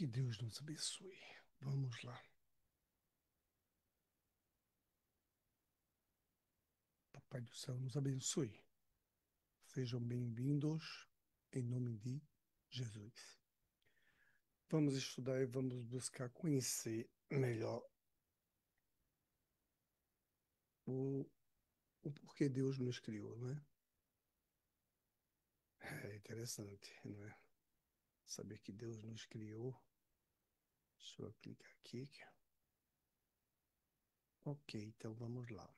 Que Deus nos abençoe. Vamos lá. Papai do céu nos abençoe. Sejam bem-vindos em nome de Jesus. Vamos estudar e vamos buscar conhecer melhor o, o porquê Deus nos criou, não é? É interessante, não é? Saber que Deus nos criou. Deixa eu clicar aqui. Ok, então vamos lá.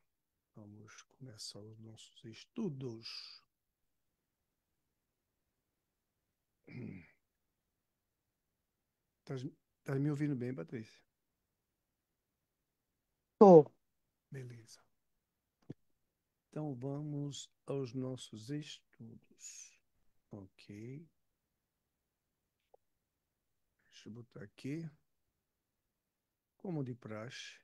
Vamos começar os nossos estudos. Tá me ouvindo bem, Patrícia? Tô. Beleza. Então vamos aos nossos estudos. Ok. Deixa eu botar aqui, como de praxe,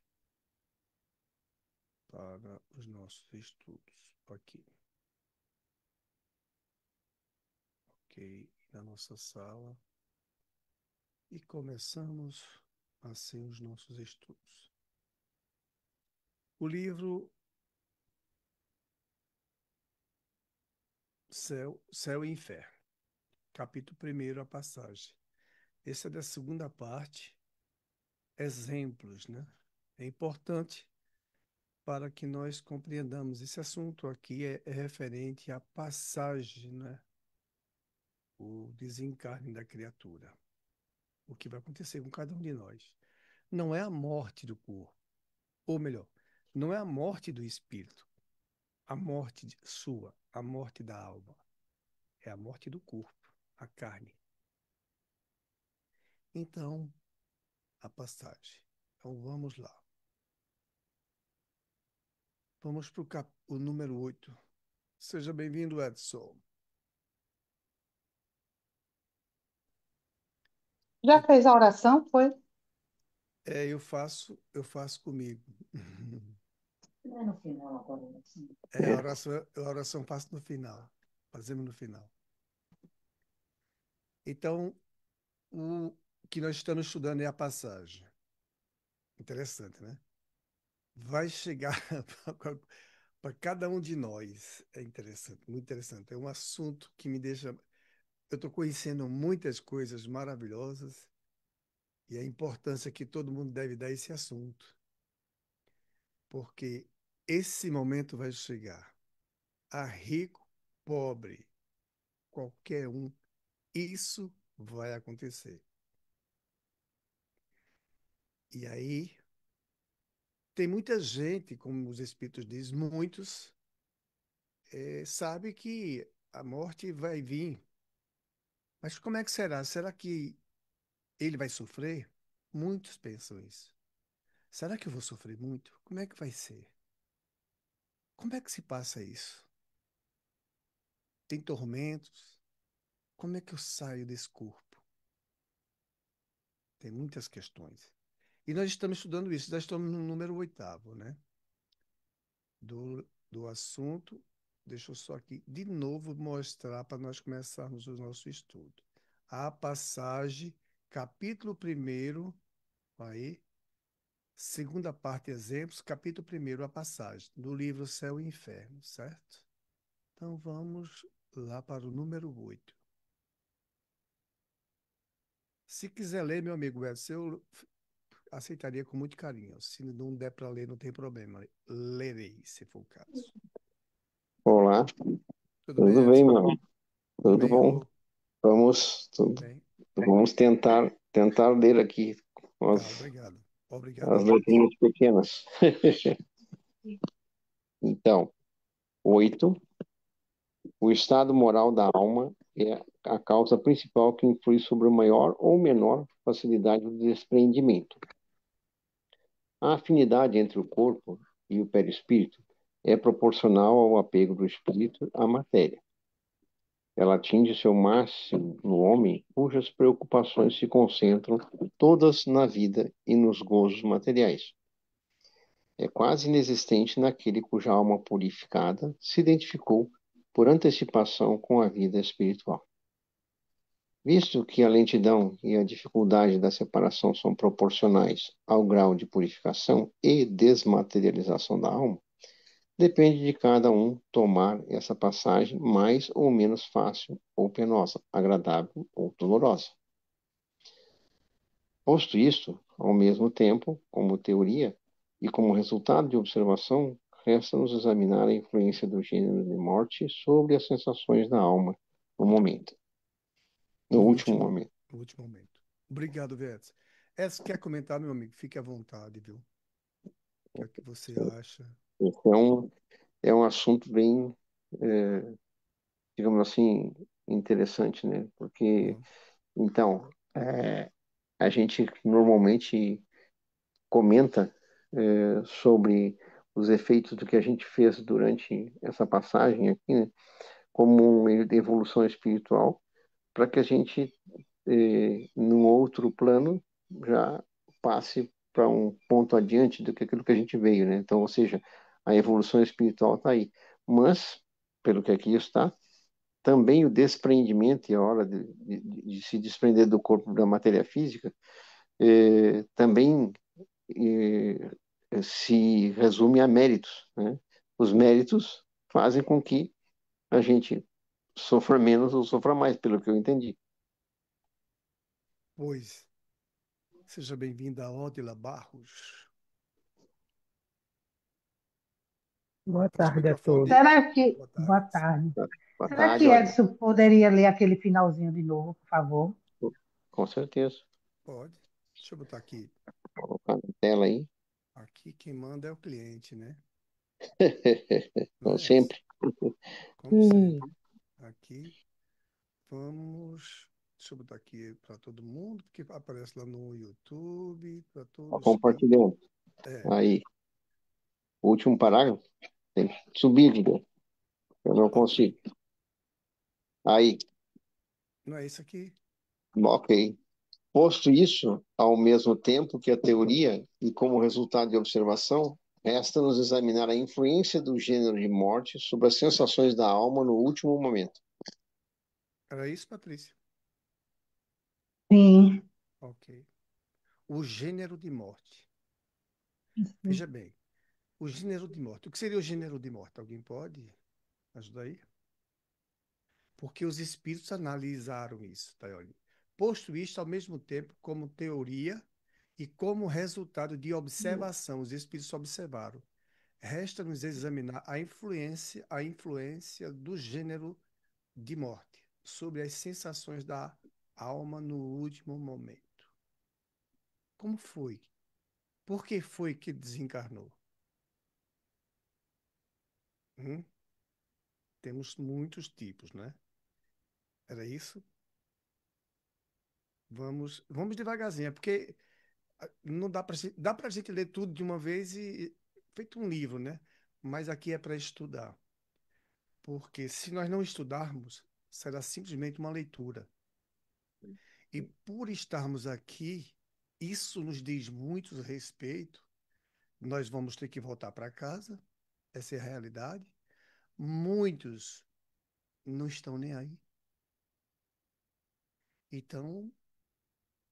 para os nossos estudos. Aqui. Ok. Na nossa sala. E começamos assim os nossos estudos. O livro Céu e Inferno. Capítulo 1, a passagem. Essa é da segunda parte. Exemplos, né? É importante para que nós compreendamos. Esse assunto aqui é referente à passagem, né? O desencarne da criatura. O que vai acontecer com cada um de nós. Não é a morte do corpo, ou melhor, não é a morte do espírito, a morte sua, a morte da alma. É a morte do corpo, a carne. Então, a passagem. Então, vamos lá. Vamos para o número 8. Seja bem-vindo, Edson. Já fez a oração? Foi? Eu faço comigo. É no final agora. Assim. A oração faço no final. Fazemos no final. Então, o que nós estamos estudando é a passagem. Interessante, né? Vai chegar para cada um de nós. É interessante, muito interessante. É um assunto que me deixa. Eu estou conhecendo muitas coisas maravilhosas e a importância que todo mundo deve dar a esse assunto, porque esse momento vai chegar a rico, pobre, qualquer um. Isso vai acontecer. E aí, tem muita gente, como os Espíritos dizem, muitos, sabe que a morte vai vir. Mas como é que será? Será que ele vai sofrer? Muitos pensam isso. Será que eu vou sofrer muito? Como é que vai ser? Como é que se passa isso? Tem tormentos? Como é que eu saio desse corpo? Tem muitas questões. E nós estamos estudando isso, nós estamos no número 8º, né? Do assunto. Deixa eu só aqui de novo mostrar para nós começarmos o nosso estudo. A passagem, capítulo 1, aí, segunda parte, exemplos, capítulo 1, a passagem, do livro Céu e Inferno, certo? Então vamos lá para o número 8. Se quiser ler, meu amigo Edson, eu aceitaria com muito carinho. Se não der para ler, não tem problema. Lerei, se for o caso. Olá, Tudo bem, tudo bem, Edson? meu amigo? Tudo Tudo bem, bom? alô? Bem? Vamos tentar ler aqui com Tá, as, obrigado. Obrigado a as Deus. letrinhas pequenas. Então, 8. O estado moral da alma é a causa principal que influi sobre o maior ou menor facilidade do desprendimento. A afinidade entre o corpo e o perispírito é proporcional ao apego do espírito à matéria. Ela atinge seu máximo no homem cujas preocupações se concentram todas na vida e nos gozos materiais. É quase inexistente naquele cuja alma purificada se identificou por antecipação com a vida espiritual. Visto que a lentidão e a dificuldade da separação são proporcionais ao grau de purificação e desmaterialização da alma, depende de cada um tomar essa passagem mais ou menos fácil ou penosa, agradável ou dolorosa. Posto isto, ao mesmo tempo, como teoria e como resultado de observação, resta-nos examinar a influência do gênero de morte sobre as sensações da alma no momento, no No último último, momento. no último momento. Obrigado, Vets. Essa quer comentar, meu amigo? Fique à vontade, viu? O que é que você acha? Esse é um assunto bem, é, digamos assim, interessante, né? Porque, Hum. então, a gente normalmente comenta, sobre os efeitos do que a gente fez durante essa passagem aqui, né? Como um meio de evolução espiritual, para que a gente, num outro plano, já passe para um ponto adiante do que aquilo que a gente veio, né? Então, ou seja, a evolução espiritual está aí. Mas, pelo que aqui está, também o desprendimento e a hora de se desprender do corpo da matéria física, também se resume a méritos, né? Os méritos fazem com que a gente sofra menos ou sofra mais, pelo que eu entendi. Pois, seja bem-vinda, Odila Barros. Boa Feche o tarde a microfone todos. dele. Será que. Boa Boa tarde. tarde. Boa Será tarde, que olha. Edson poderia ler aquele finalzinho de novo, por favor? Com certeza. Pode. Deixa eu botar aqui. Vou colocar na tela aí. Aqui quem manda é o cliente, né? Não Como é, Edson? sempre. Como sempre. Hum, Aqui, vamos. Deixa eu botar aqui para todo mundo, porque aparece lá no YouTube, para Tá todos que. compartilhando. É, Aí, o último parágrafo. Tem que subir, Guilherme. Eu não ok. consigo. Aí, Não é isso aqui? ok. Posto isso, ao mesmo tempo que a teoria, e como resultado de observação, resta-nos examinar a influência do gênero de morte sobre as sensações da alma no último momento. Era isso, Patrícia? Sim. Ok. O gênero de morte. Isso. Veja bem, o gênero de morte. O que seria o gênero de morte? Alguém pode ajudar aí? Porque os espíritos analisaram isso, tá? Olha. Posto isto ao mesmo tempo como teoria e como resultado de observação, os espíritos observaram. Resta-nos examinar a influência do gênero de morte sobre as sensações da alma no último momento. Como foi? Por que foi que desencarnou? Hum? Temos muitos tipos, né? Era isso? Vamos devagarzinho, é porque não dá para dá para gente ler tudo de uma vez e feito um livro, né? Mas aqui é para estudar, porque se nós não estudarmos, será simplesmente uma leitura. E por estarmos aqui, isso nos diz muito respeito. Nós vamos ter que voltar para casa, essa é a realidade. Muitos não estão nem aí. Então,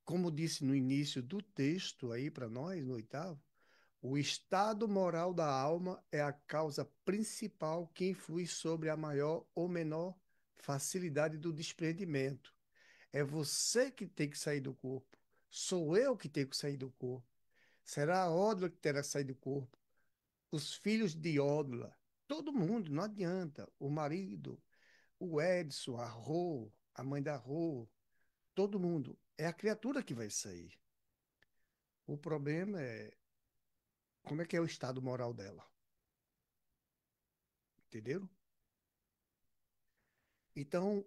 como disse no início do texto aí para nós, no oitavo, o estado moral da alma é a causa principal que influi sobre a maior ou menor facilidade do desprendimento. É você que tem que sair do corpo. Sou eu que tenho que sair do corpo. Será a Ódula que terá que sair do corpo. Os filhos de Ódula. Todo mundo, não adianta. O marido, o Edson, a Rô, a mãe da Rô, todo mundo. É a criatura que vai sair. O problema é como é que é o estado moral dela. Entendeu? Então,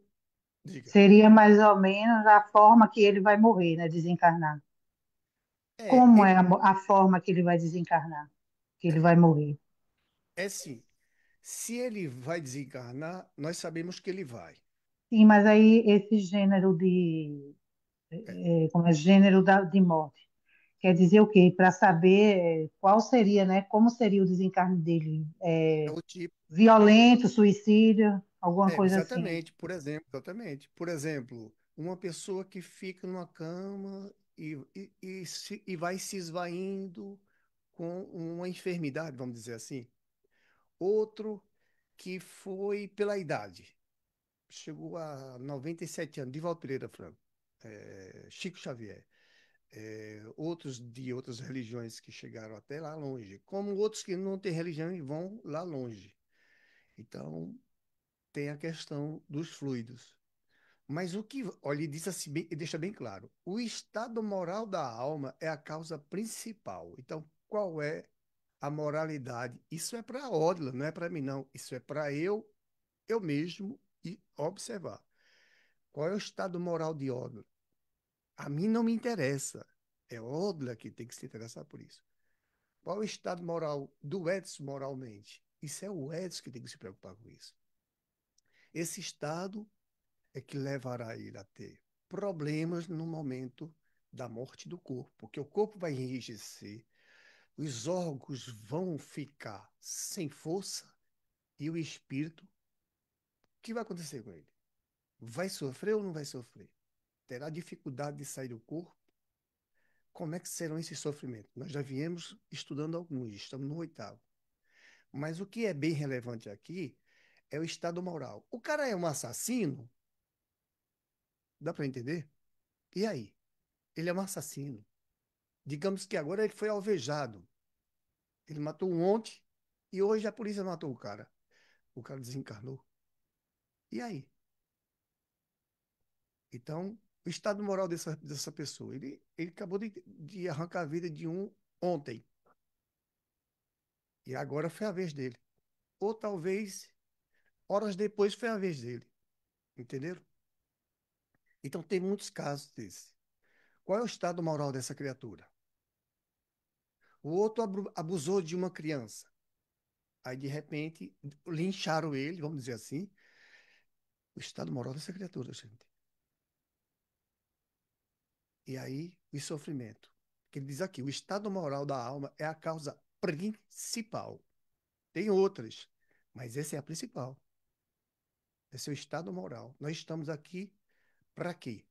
diga. Seria mais ou menos a forma que ele vai morrer, né? Desencarnar. É, Como é ele a forma que ele vai desencarnar? Que ele vai morrer? é assim. Se ele vai desencarnar, nós sabemos que ele vai. Sim, mas aí esse gênero de. É, Como é gênero de morte? Quer dizer o quê? Para saber qual seria, né? Como seria o desencarne dele? é o tipo. Violento, suicídio, alguma É, coisa assim. exatamente. Por exemplo, exatamente. Por exemplo, uma pessoa que fica numa cama e vai se esvaindo com uma enfermidade, vamos dizer assim. Outro que foi pela idade, chegou a 97 anos, Divaldo Pereira Franco, Chico Xavier, outros de outras religiões que chegaram até lá longe, como outros que não têm religião e vão lá longe. Então, tem a questão dos fluidos. Mas o que, olha, ele diz assim, ele deixa bem claro, o estado moral da alma é a causa principal. Então, qual é a moralidade? Isso é para Ódila, não é para mim, não. Isso é para eu mesmo e observar. Qual é o estado moral de Ódila? A mim não me interessa. É Ódila que tem que se interessar por isso. Qual é o estado moral do Edson moralmente? Isso é o Edson que tem que se preocupar com isso. Esse estado é que levará ele a ter problemas no momento da morte do corpo, porque o corpo vai enrijecer, os órgãos vão ficar sem força e o espírito, o que vai acontecer com ele? Vai sofrer ou não vai sofrer? Terá dificuldade de sair do corpo? Como é que serão esses sofrimentos? Nós já viemos estudando alguns, estamos no oitavo. Mas o que é bem relevante aqui é o estado moral. O cara é um assassino? Dá para entender? E aí? Ele é um assassino. Digamos que agora ele foi alvejado. Ele matou um ontem e hoje a polícia matou o cara. O cara desencarnou. E aí? Então, o estado moral dessa pessoa, ele acabou de arrancar a vida de um ontem. E agora foi a vez dele. Ou talvez, horas depois, foi a vez dele. Entenderam? Então, tem muitos casos desses. Qual é o estado moral dessa criatura? O outro abusou de uma criança. Aí, de repente, lincharam ele, vamos dizer assim. O estado moral dessa criatura, gente. E aí, o sofrimento. Que ele diz aqui, o estado moral da alma é a causa principal. Tem outras, mas essa é a principal. Esse é o estado moral. Nós estamos aqui para quê?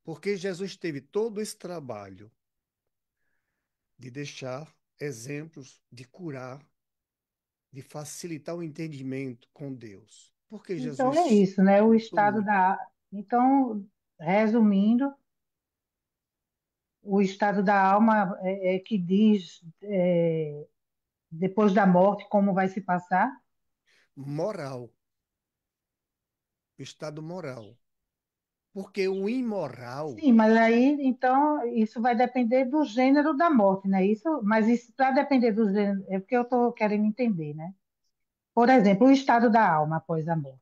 Porque Jesus teve todo esse trabalho de deixar exemplos, de curar, de facilitar o entendimento com Deus. Porque Então é Jesus isso, né? O lutou estado muito. da. Então, resumindo, o estado da alma é que diz, depois da morte, como vai se passar. Moral, o estado moral. Porque o imoral, Sim, mas aí, então, isso vai depender do gênero da morte, né? Isso, mas isso para depender do gênero, é porque eu estou querendo entender, né? Por exemplo, o estado da alma após a morte.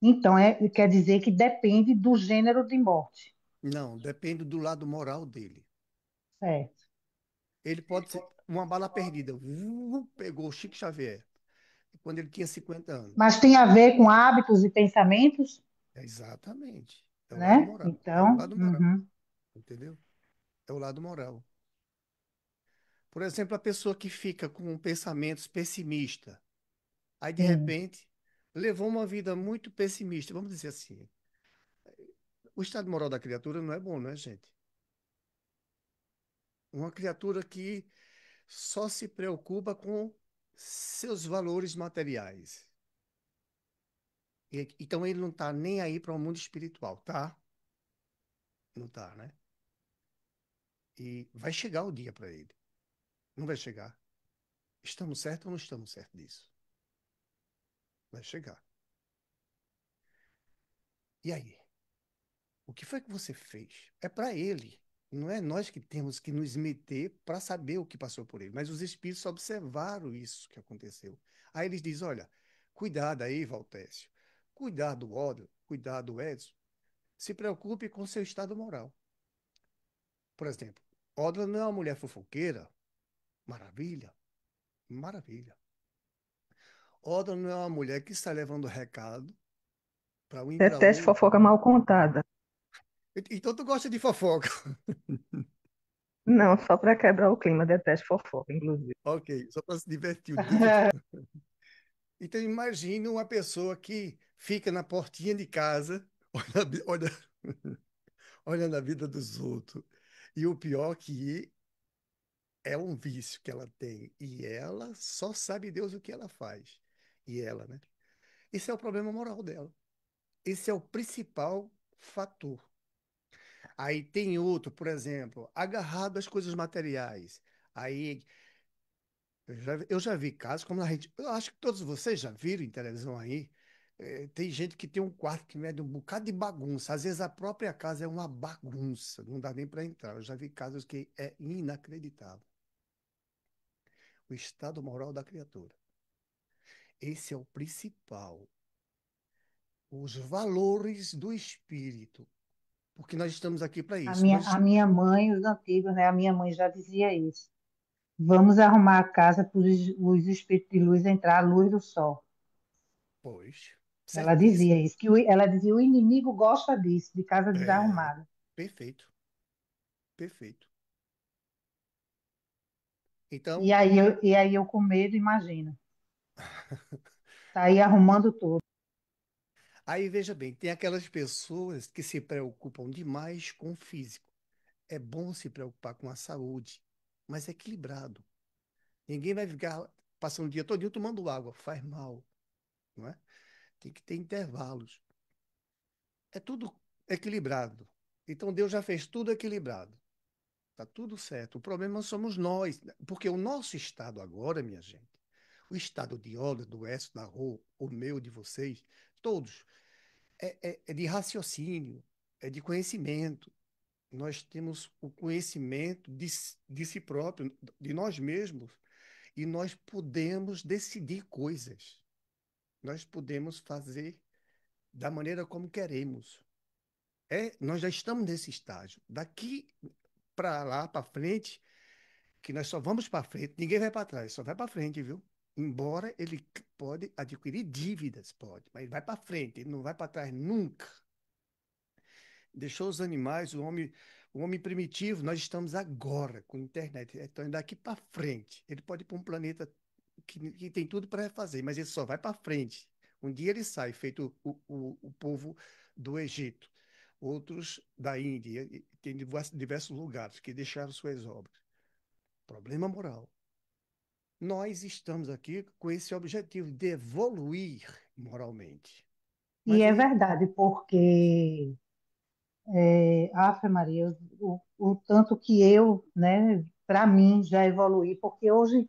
Então, quer dizer que depende do gênero de morte, não, depende do lado moral dele. certo? Ele pode ser uma bala perdida. Pegou o Chico Xavier quando ele tinha 50 anos. Mas tem a ver com hábitos e pensamentos, Exatamente. É o lado né? moral. É o Então, lado moral. uhum, Entendeu? É o lado moral. Por exemplo, a pessoa que fica com pensamentos pessimistas, aí de sim. repente levou uma vida muito pessimista. Vamos dizer assim. O estado moral da criatura não é bom, não é, gente? Uma criatura que só se preocupa com seus valores materiais. Então ele não está nem aí para o mundo espiritual, tá? Não tá, né? E vai chegar o dia para ele. Não vai chegar. Estamos certos ou não estamos certos disso? Vai chegar. E aí? O que foi que você fez? É para ele. Não é nós que temos que nos meter para saber o que passou por ele. Mas os espíritos observaram isso que aconteceu. Aí eles dizem: olha, cuidado aí, Valtécio. Cuidado, Ódio. Cuidado, Edson. Se preocupe com seu estado moral. Por exemplo, Ódio não é uma mulher fofoqueira. Maravilha. Maravilha. Ódio não é uma mulher que está levando recado para um e para Detesto outro. fofoca mal contada. Então tu gosta de fofoca. Não, só para quebrar o clima, detesto fofoca, inclusive. Ok, só para se divertir o dia. Então imagine uma pessoa que fica na portinha de casa, olhando a vida dos outros. E o pior que é um vício que ela tem. E ela só sabe Deus o que ela faz. E ela, né? Esse é o problema moral dela. Esse é o principal fator. Aí tem outro, por exemplo, agarrado às coisas materiais. Aí eu já vi casos, como a gente. Eu acho que todos vocês já viram em televisão aí. Tem gente que tem um quarto que mede um bocado de bagunça. Às vezes a própria casa é uma bagunça, não dá nem para entrar. Eu já vi casos que é inacreditável. O estado moral da criatura. Esse é o principal. Os valores do espírito. Porque nós estamos aqui para A isso. minha, a minha mãe, os antigos, né? A minha mãe já dizia isso. Vamos arrumar a casa para os espíritos de luz entrar, a luz do sol. Pois, Ela certíssimo. dizia isso, ela dizia, o inimigo gosta disso, de casa É, desarrumada. perfeito, perfeito. E Então, aí eu com medo, imagina. Saí arrumando tudo. aí veja bem, tem aquelas pessoas que se preocupam demais com o físico. É bom se preocupar com a saúde, mas equilibrado. Ninguém vai ficar passando o dia todo tomando água, faz mal, não é? Tem que ter intervalos. É tudo equilibrado. Então Deus já fez tudo equilibrado. Tá tudo certo. O problema somos nós, porque o nosso estado agora, minha gente, o estado de Oda, do Écio, da Rô, o meu, de vocês, todos, é de raciocínio, é de conhecimento. Nós temos o conhecimento de si próprio, de nós mesmos, e nós podemos decidir coisas. Nós podemos fazer da maneira como queremos. Nós já estamos nesse estágio. Daqui para lá, para frente, que nós só vamos para frente, ninguém vai para trás, só vai para frente, viu? Embora ele pode adquirir dívidas, pode, mas ele vai para frente, ele não vai para trás nunca. Deixou os animais, o homem primitivo, nós estamos agora com internet, então daqui para frente, ele pode ir para um planeta que tem tudo para fazer, mas ele só vai para frente. Um dia ele sai, feito o povo do Egito, outros da Índia, e tem diversos lugares que deixaram suas obras. Problema moral. Nós estamos aqui com esse objetivo de evoluir moralmente. E Mas é aí, verdade, porque, Ave Maria, o tanto que eu, né, para mim, já evoluí, porque hoje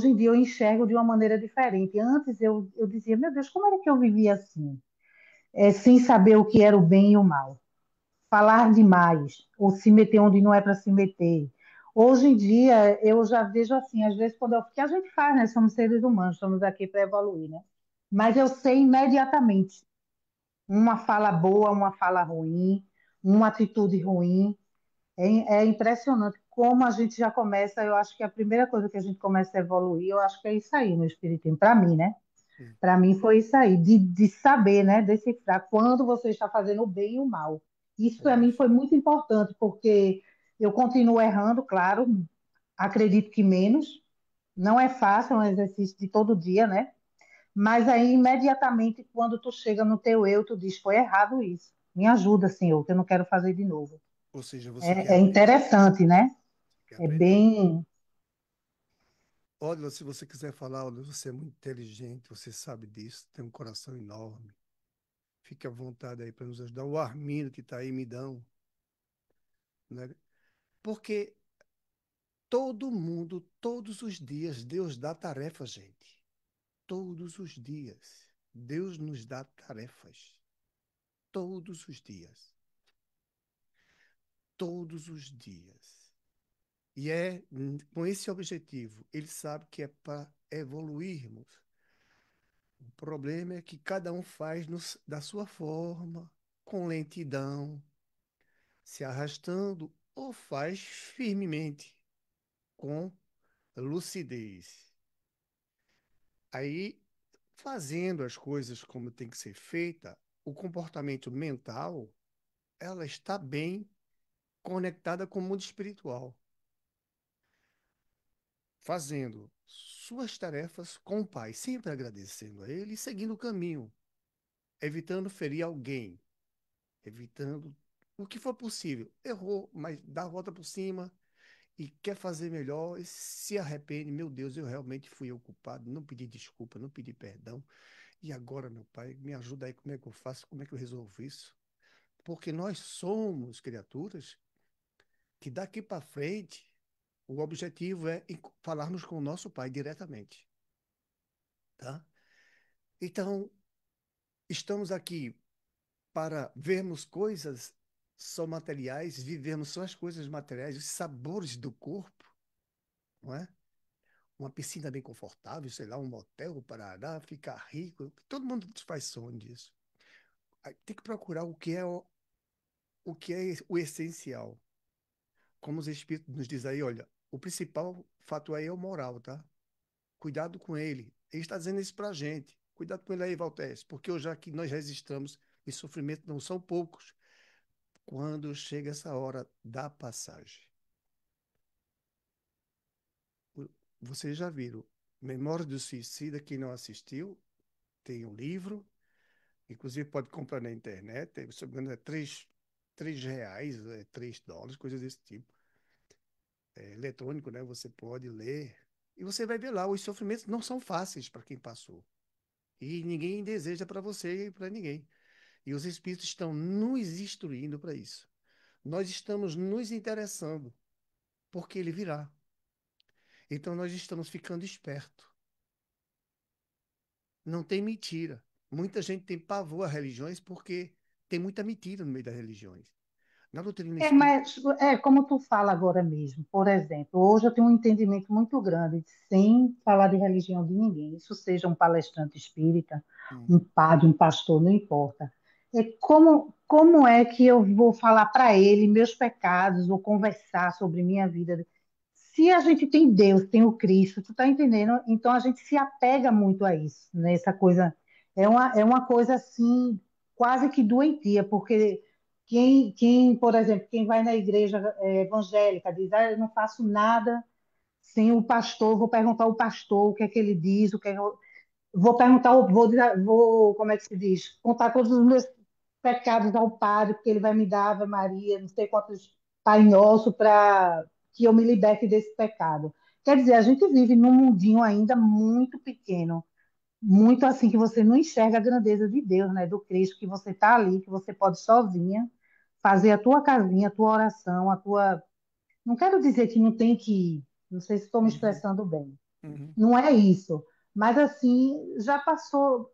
em dia eu enxergo de uma maneira diferente. Antes eu dizia, meu Deus, como era que eu vivia assim? Sem saber o que era o bem e o mal. Falar demais, ou se meter onde não é para se meter. Hoje em dia, eu já vejo assim, às vezes, porque a gente faz, né? Somos seres humanos, estamos aqui para evoluir, né? Mas eu sei imediatamente uma fala boa, uma fala ruim, uma atitude ruim. É impressionante como a gente já começa. Eu acho que a primeira coisa que a gente começa a evoluir, eu acho que é isso aí no espiritismo, para mim, né? hum, Para mim foi isso aí, de saber, né, decifrar quando você está fazendo o bem e o mal. Isso para mim pois, foi muito importante, porque eu continuo errando, claro, acredito que menos. Não é fácil, é um exercício de todo dia, né? Mas aí, imediatamente, quando tu chega no teu eu, tu diz, foi errado isso. Me ajuda, Senhor, que eu não quero fazer de novo. ou seja, você quer É aprender, interessante, né? quer É aprender. bem. Olha, se você quiser falar, olha, você é muito inteligente, você sabe disso, tem um coração enorme. Fique à vontade aí para nos ajudar. O Armindo que está aí, me dão, né? Porque todo mundo, todos os dias, Deus dá tarefa, gente. Todos os dias. Deus nos dá tarefas. Todos os dias. Todos os dias. E com esse objetivo. Ele sabe que é para evoluirmos. O problema é que cada um faz da sua forma, com lentidão, se arrastando, ou faz firmemente, com lucidez. Aí, fazendo as coisas como tem que ser feita, o comportamento mental, ela está bem conectada com o mundo espiritual, fazendo suas tarefas com o Pai, sempre agradecendo a Ele e seguindo o caminho. evitando ferir alguém, evitando o que for possível. Errou, mas dá a volta por cima e quer fazer melhor, e se arrepende. Meu Deus, eu realmente fui o culpado, não pedi desculpa, não pedi perdão. E agora, meu pai, me ajuda aí, como é que eu faço, como é que eu resolvo isso? Porque nós somos criaturas que daqui para frente o objetivo é falarmos com o nosso pai diretamente, tá? Então, estamos aqui para vermos coisas só materiais, vivermos só as coisas materiais, os sabores do corpo, não é? Uma piscina bem confortável, sei lá, um motel para dar, ficar rico. Todo mundo faz sonho disso. Aí tem que procurar o que é o essencial. Como os espíritos nos dizem aí, olha, o principal fato aí é o moral, tá? Cuidado com ele. Ele está dizendo isso para a gente. Cuidado com ele aí, Valtés, porque hoje aqui nós registramos e sofrimento não são poucos. Quando chega essa hora da passagem. O- Vocês já viram. Memória do Suicida, quem não assistiu, tem um livro, inclusive pode comprar na internet, se não me engano é três reais, $3, coisas desse tipo. É eletrônico, né? Você pode ler. E você vai ver lá, os sofrimentos não são fáceis para quem passou. E ninguém deseja para você e para ninguém. E os espíritos estão nos instruindo para isso. Nós estamos nos interessando, porque ele virá. Então nós estamos ficando espertos. Não tem mentira. Muita gente tem pavor a religiões porque tem muita mentira no meio das religiões. Na doutrina espírita. Mas é como tu fala agora mesmo. Por exemplo, hoje eu tenho um entendimento muito grande, sem falar de religião de ninguém. Isso seja um palestrante espírita, um Hum, padre, um pastor, não importa. É como é que eu vou falar para ele meus pecados, ou conversar sobre minha vida? Se a gente tem Deus, tem o Cristo, tu tá entendendo? Então a gente se apega muito a isso, né? Essa coisa é uma coisa assim, quase que doentia, porque por exemplo, quem vai na igreja evangélica diz, eu não faço nada sem o pastor, vou perguntar ao pastor o que é que ele diz, o que é que vou perguntar, como é que se diz? Contar todos os meus pecados ao padre, porque ele vai me dar Ave Maria, não sei quantos Pai Nosso, para que eu me liberte desse pecado. Quer dizer, a gente vive num mundinho ainda muito pequeno, muito assim, que você não enxerga a grandeza de Deus, né? Do Cristo, que você está ali, que você pode sozinha fazer a tua casinha, a tua oração, a tua. Não quero dizer que não tem que ir, não sei se estou me uhum, expressando bem. uhum, Não é isso. Mas assim, já passou.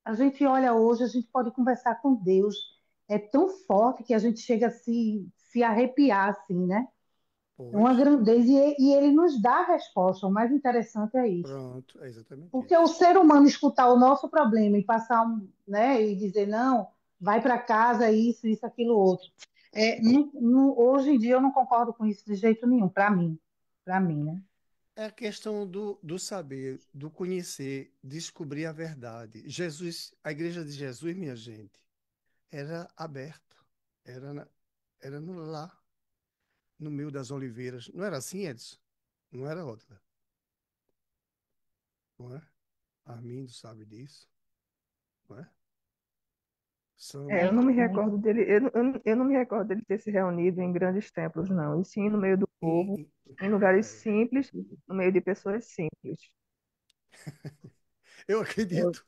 A gente olha hoje, a gente pode conversar com Deus. É tão forte que a gente chega a se arrepiar, assim, né? É uma pois, grandeza e ele nos dá a resposta. O mais interessante é isso. pronto, é exatamente Porque o isso. ser humano escutar o nosso problema e passar né, e dizer, não, vai para casa, isso, aquilo, outro. Hoje em dia eu não concordo com isso de jeito nenhum, para mim, né? É a questão do saber, do conhecer, descobrir a verdade. Jesus, a igreja de Jesus, minha gente, era aberta, era, era no lá, no meio das oliveiras. Não era assim, Edson? Não era outra, não é? Armindo sabe disso, não é? É, Sandra, eu não me Muito. recordo dele, eu não me recordo dele ter se reunido em grandes templos, não. E sim no meio do e, povo, e- em lugares é, simples, no meio de pessoas simples. eu acredito,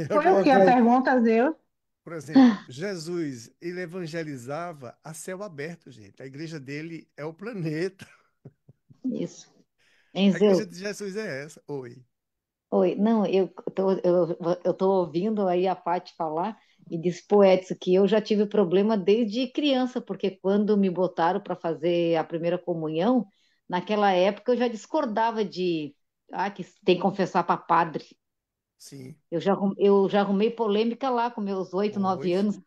eu Foi o que acredito. a pergunta, Deus? Por exemplo, Jesus, ele evangelizava a céu aberto, gente. A igreja dele é o planeta. Isso. A igreja Enzo, de Jesus é essa. Oi. oi, não, eu tô ouvindo aí a Paty falar e disse pro Edson que eu já tive problema desde criança, porque quando me botaram para fazer a primeira comunhão, naquela época eu já discordava que tem que confessar para padre. Sim. Eu já arrumei polêmica lá com meus 8, 9 Pois. anos.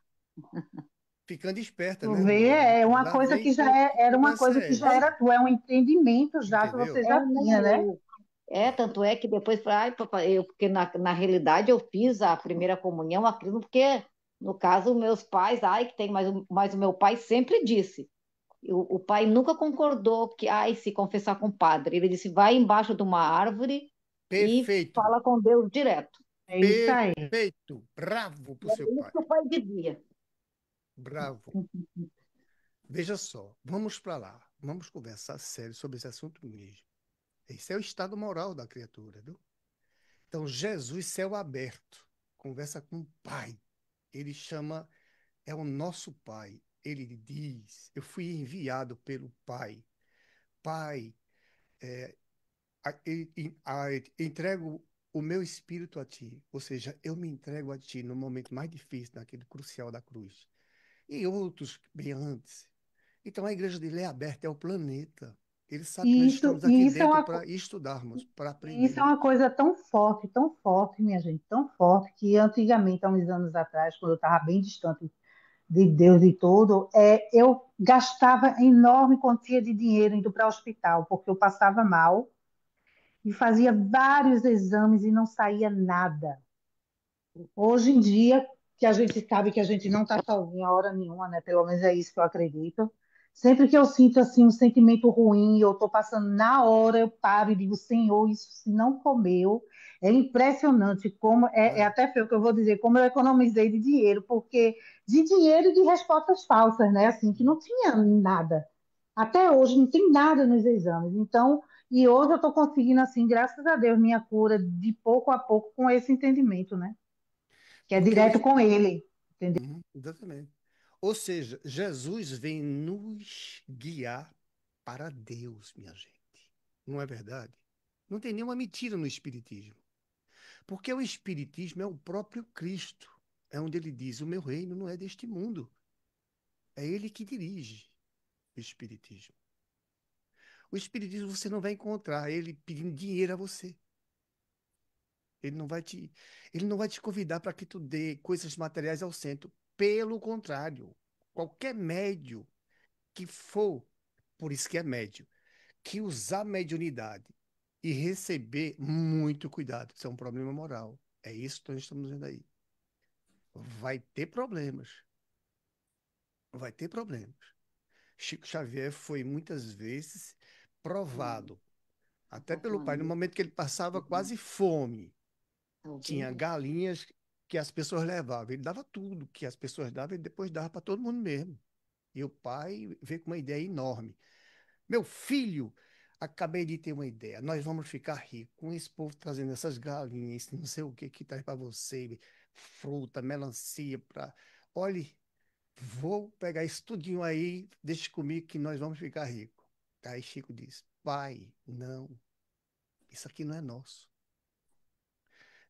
Ficando esperta, Tu né, vê, irmã? é uma Lá coisa vem que que era uma conversa coisa é que já essa. era tua, é um entendimento já que você Entendeu? já tinha, né? Tanto é que depois, ai, papai, porque na realidade eu fiz a primeira comunhão, aquilo porque, no caso, meus pais, ai, que tem, mas o meu pai sempre disse, o pai nunca concordou que, ai, se confessar com o padre. Ele disse, vai embaixo de uma árvore e Perfeito. fala com Deus direto. É isso aí. Perfeito. Bravo pro É seu isso pai. que o pai dizia. Bravo. Veja só, vamos para lá. Vamos conversar sério sobre esse assunto mesmo. Esse é o estado moral da criatura, viu? Então, Jesus, céu aberto, conversa com o Pai. Ele chama, é o nosso Pai. Ele diz: Eu fui enviado pelo Pai. Pai, entrego o meu espírito a ti. Ou seja, eu me entrego a ti no momento mais difícil, naquele crucial da cruz. E outros bem antes. Então, a igreja dele é aberta, é o planeta. Ele sabe que nós Isso, estamos aqui e isso é dentro uma, para estudarmos, para isso é uma aprendermos. coisa tão forte, minha gente, tão forte, que antigamente, há uns anos atrás, quando eu estava bem distante de Deus e tudo, eu gastava enorme quantia de dinheiro indo para o hospital, porque eu passava mal e fazia vários exames e não saía nada. Hoje em dia, que a gente sabe que a gente não está sozinha a hora nenhuma, né? Pelo menos é isso que eu acredito. Sempre que eu sinto assim um sentimento ruim, eu estou passando na hora, eu paro e digo, Senhor, isso se não comeu. É impressionante como é É. até feio o que eu vou dizer, como eu economizei de dinheiro, porque de dinheiro e de respostas falsas, né? Assim, que não tinha nada. Até hoje não tem nada nos exames. Então, e hoje eu estou conseguindo, assim, graças a Deus, minha cura de pouco a pouco com esse entendimento, né? Que é Porque direto com ele, entendeu? Exatamente. Ou seja, Jesus vem nos guiar para Deus, minha gente. Não é verdade? Não tem nenhuma mentira no Espiritismo. Porque o Espiritismo é o próprio Cristo. É onde ele diz: O meu reino não é deste mundo. É ele que dirige o Espiritismo. O Espiritismo você não vai encontrar ele pedindo dinheiro a você. Ele não vai te, ele não vai te convidar para que tu dê coisas materiais ao centro. Pelo contrário, qualquer médio que for, por isso que é médio, que usar mediunidade e receber muito cuidado, isso é um problema moral. É isso que nós estamos vendo aí. Vai ter problemas. Vai ter problemas. Chico Xavier foi muitas vezes provado, até pelo pai, no momento que ele passava quase fome. Tá Tinha ouvindo? galinhas que as pessoas levavam. Ele dava tudo que as pessoas davam e depois dava para todo mundo mesmo. E o pai veio com uma ideia enorme. Meu filho, acabei de ter uma ideia. Nós vamos ficar ricos com esse povo trazendo essas galinhas, não sei o que que traz para você, fruta, melancia, para. Olhe, vou pegar isso tudinho aí, deixe comigo que nós vamos ficar ricos. Aí Chico disse: Pai, não, isso aqui não é nosso.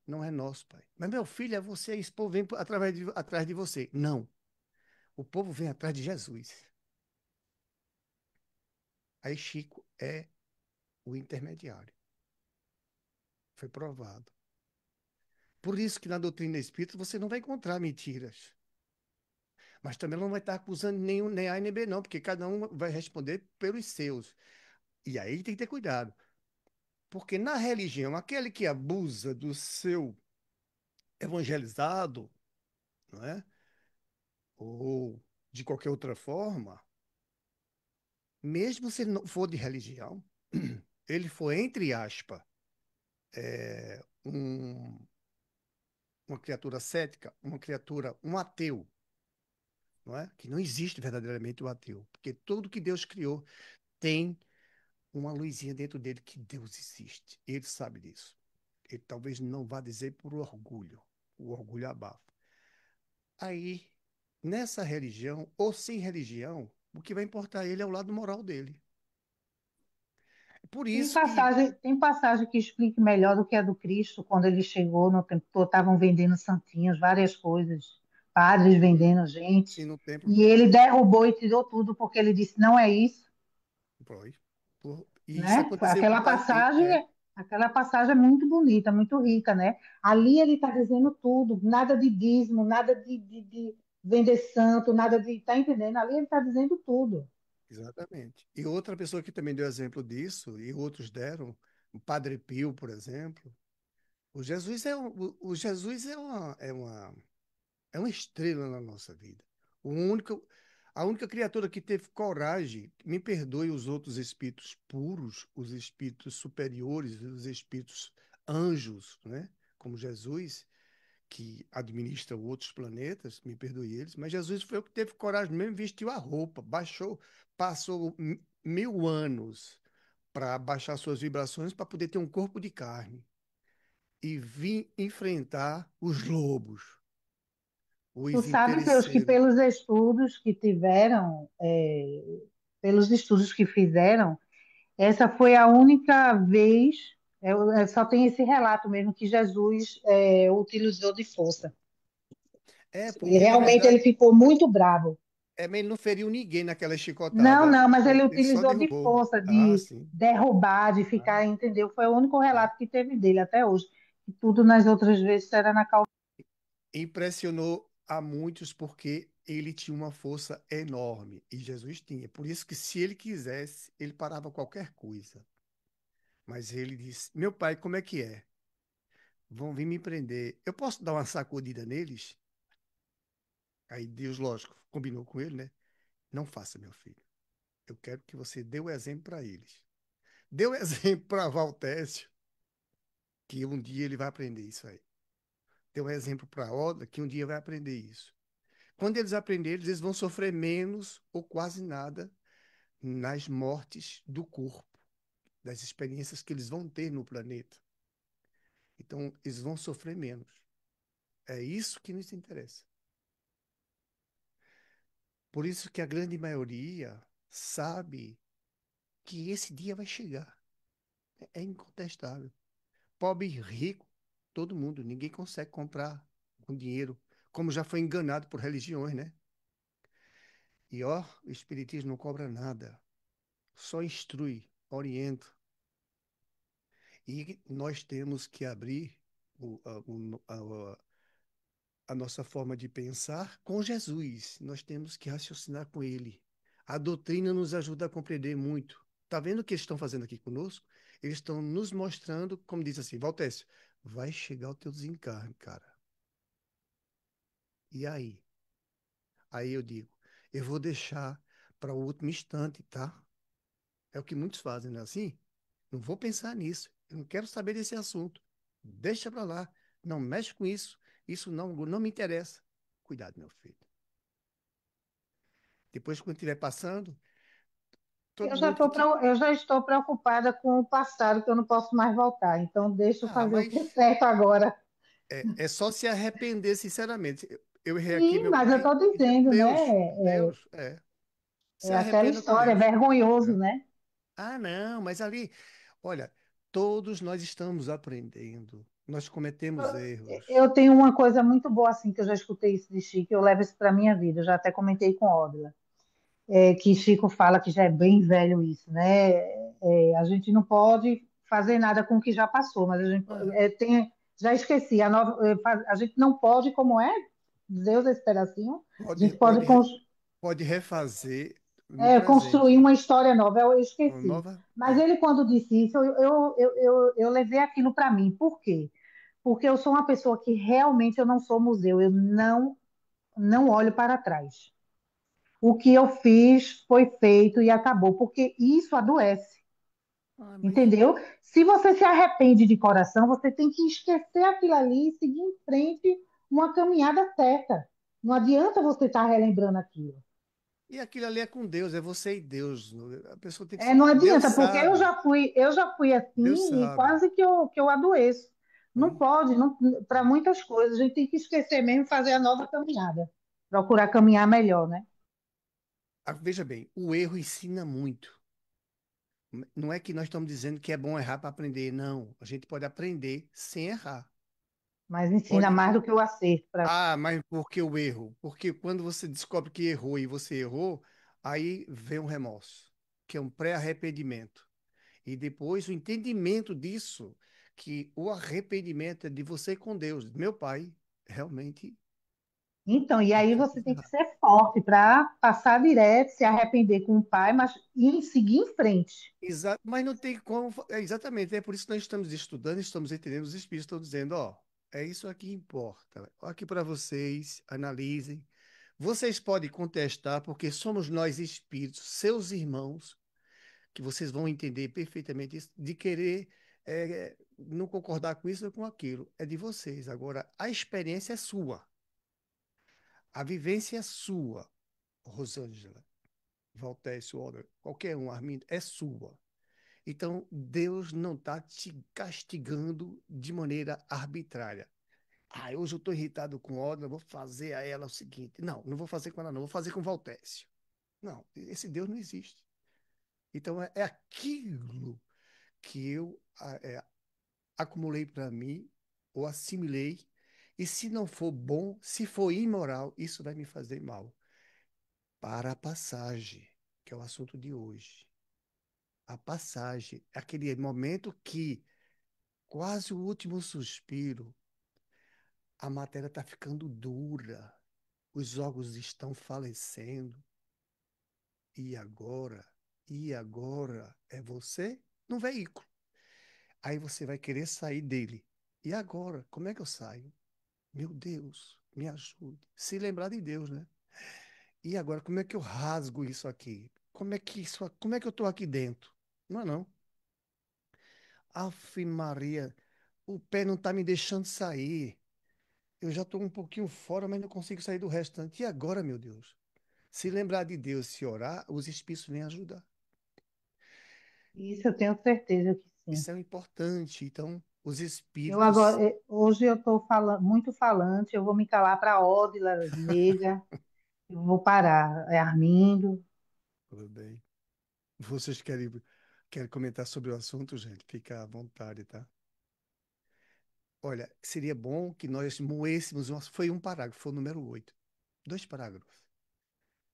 Não é nosso, pai. Mas meu filho, é você, esse povo vem atrás de você. Não. O povo vem atrás de Jesus. Aí Chico é o intermediário. Foi provado. Por isso que na doutrina espírita você não vai encontrar mentiras. Mas também não vai estar acusando nenhum, nem A nem B, não, porque cada um vai responder pelos seus. E aí tem que ter cuidado. Porque na religião, aquele que abusa do seu evangelizado, não é? Ou de qualquer outra forma, mesmo se ele não for de religião, ele for, entre aspas, um, uma criatura cética, uma criatura, um ateu, não é? Que não existe verdadeiramente o ateu, porque tudo que Deus criou tem uma luzinha dentro dele que Deus existe. Ele sabe disso. Ele talvez não vá dizer por orgulho. O orgulho abafa. Aí, nessa religião ou sem religião, o que vai importar a ele é o lado moral dele. Por isso que, Tem passagem que explique melhor do que a do Cristo, quando ele chegou no tempo todo, estavam vendendo santinhos, várias coisas, padres vendendo se gente, no templo, e ele derrubou e tirou tudo, porque ele disse, não é isso, pois, e isso né? aconteceu com o pai. Aquela passagem é muito bonita, muito rica, né? Ali ele está dizendo tudo, nada de dízimo, nada de vender santo, nada de, tá entendendo? Ali ele está dizendo tudo. Exatamente. E outra pessoa que também deu exemplo disso, e outros deram, o Padre Pio, por exemplo. O Jesus é uma estrela na nossa vida. O único, a única criatura que teve coragem, me perdoe os outros espíritos puros, os espíritos superiores, os espíritos anjos, né? como Jesus, que administra outros planetas, me perdoe eles, mas Jesus foi o que teve coragem mesmo, vestiu a roupa, baixou, passou 1000 anos para baixar suas vibrações para poder ter um corpo de carne e vir enfrentar os lobos, Tu os sabe, Deus, que interesseiros. pelos estudos que tiveram, pelos estudos que fizeram, essa foi a única vez, só tem esse relato mesmo que Jesus utilizou de força. É, Ele porque na realmente verdade, ele ficou muito bravo. mas ele não feriu ninguém naquela Não, chicotada. não, mas ele Ele só utilizou de derrubou. força, Ah, de sim. derrubar, de Ah, ficar, entendeu? Foi o único é. relato que teve dele até hoje. E tudo nas outras vezes era na calça. Impressionou a muitos porque ele tinha uma força enorme e Jesus tinha. Por isso que se ele quisesse, ele parava qualquer coisa. Mas ele disse: Meu pai, como é que é? Vão vir me prender. Eu posso dar uma sacudida neles? Aí Deus, lógico, combinou com ele, né? Não faça, meu filho. Eu quero que você dê o exemplo para eles. Dê o exemplo para Valtécio, que um dia ele vai aprender isso aí. Dê um exemplo para Oda, que um dia vai aprender isso. Quando eles aprenderem, eles vão sofrer menos ou quase nada nas mortes do corpo, das experiências que eles vão ter no planeta. Então, eles vão sofrer menos. É isso que nos interessa. Por isso que a grande maioria sabe que esse dia vai chegar. É incontestável. Pobre e rico, todo mundo, ninguém consegue comprar com dinheiro, como já foi enganado por religiões, né? E ó, o Espiritismo não cobra nada, só instrui, orienta. E nós temos que abrir a nossa forma de pensar com Jesus. Nós temos que raciocinar com Ele. A doutrina nos ajuda a compreender muito. Está vendo o que eles estão fazendo aqui conosco? Eles estão nos mostrando, como diz assim, Valtécio, vai chegar o teu desencarne, cara. E aí? Aí eu digo, eu vou deixar para o último instante, tá? É o que muitos fazem, não é assim? Não vou pensar nisso. Eu não quero saber desse assunto. Deixa para lá. Não mexe com isso. Isso não me interessa. Cuidado, meu filho. Depois, quando estiver passando, todo mundo que. Eu já estou preocupada com o passado, que eu não posso mais voltar. Então, deixa eu Ah, fazer o que é mas certo agora. é só se arrepender, sinceramente. Eu errei aqui, Sim, meu mas eu pai. estou dizendo, né? Deus, É, Deus, é. Se é aquela arrependa com história, é Deus. vergonhoso, É. né? Ah, não, mas ali, olha, todos nós estamos aprendendo. Nós cometemos erros. Eu tenho uma coisa muito boa assim, que eu já escutei isso de Chico, eu levo isso para minha vida, eu já até comentei com Ódila, que Chico fala que já é bem velho isso, né? A gente não pode fazer nada com o que já passou, mas a gente Ah, já esqueci, a gente não pode, como é? Deus esse pedacinho, a pode, gente pode pode, pode refazer no construir presente. uma história nova, eu Uma esqueci. nova. Mas ele, quando disse isso, eu levei aquilo para mim. Por quê? Porque eu sou uma pessoa que realmente eu não sou museu, eu não olho para trás. O que eu fiz foi feito e acabou, porque isso adoece, Ah, mas. entendeu? Se você se arrepende de coração, você tem que esquecer aquilo ali e seguir em frente uma caminhada certa. Não adianta você estar relembrando aquilo. E aquilo ali é com Deus, é você e Deus. A pessoa tem que. Não Deus adianta, porque sabe. eu já fui Deus assim e sabe. quase que eu adoeço. Não Né? pode, não, para muitas coisas, a gente tem que esquecer mesmo e fazer a nova caminhada. Procurar caminhar melhor, né? Ah, veja bem, o erro ensina muito. Não é que nós estamos dizendo que é bom errar para aprender, não. A gente pode aprender sem errar. Mas ensina Pode. mais do que o acerto. Ah, mas por que o erro? Porque quando você descobre que errou e você errou, aí vem um remorso, que é um pré-arrependimento. E depois o entendimento disso, que o arrependimento é de você com Deus. Meu pai, realmente, Então, e aí aqui eu você fiz tem que errado. ser forte para passar direto, se arrepender com o pai, mas e seguir em frente. Exato, mas não tem como. Exatamente, é por isso que nós estamos estudando, estamos entendendo, os espíritos estão dizendo, ó, é isso aqui que importa. Aqui para vocês, analisem. Vocês podem contestar, porque somos nós espíritos, seus irmãos, que vocês vão entender perfeitamente isso, de querer não concordar com isso ou com aquilo. É de vocês. Agora, a experiência é sua. A vivência é sua, Rosângela, Valtécio, Olga, qualquer um, Armindo, é sua. Então, Deus não está te castigando de maneira arbitrária. Ah, hoje eu estou irritado com Olga, vou fazer a ela o seguinte. Não, não vou fazer com ela, não, vou fazer com Valtécio. Não, esse Deus não existe. Então, é aquilo que eu acumulei para mim, ou assimilei, e se não for bom, se for imoral, isso vai me fazer mal. Para a passagem, que é o assunto de hoje. A passagem, aquele momento que, quase o último suspiro, a matéria está ficando dura, os órgãos estão falecendo. E agora? E agora? É você no veículo. Aí você vai querer sair dele. E agora? Como é que eu saio? Meu Deus, me ajude. Se lembrar de Deus, né? E agora, como é que eu rasgo isso aqui? Como é que eu estou aqui dentro? Não é não. Ave Maria, o pé não está me deixando sair. Eu já estou um pouquinho fora, mas não consigo sair do restante. E agora, meu Deus? Se lembrar de Deus, se orar, os espíritos vêm ajudar. Isso eu tenho certeza que sim. Isso é importante. Então, os Eu agora, espíritos. hoje eu estou muito falante, eu vou me calar para a Ódila, Neida, eu vou parar. É Armindo. Tudo bem. Vocês querem comentar sobre o assunto, gente? Fica à vontade, tá? Olha, seria bom que nós moêssemos. Foi um parágrafo, foi o número 8. 2 parágrafos.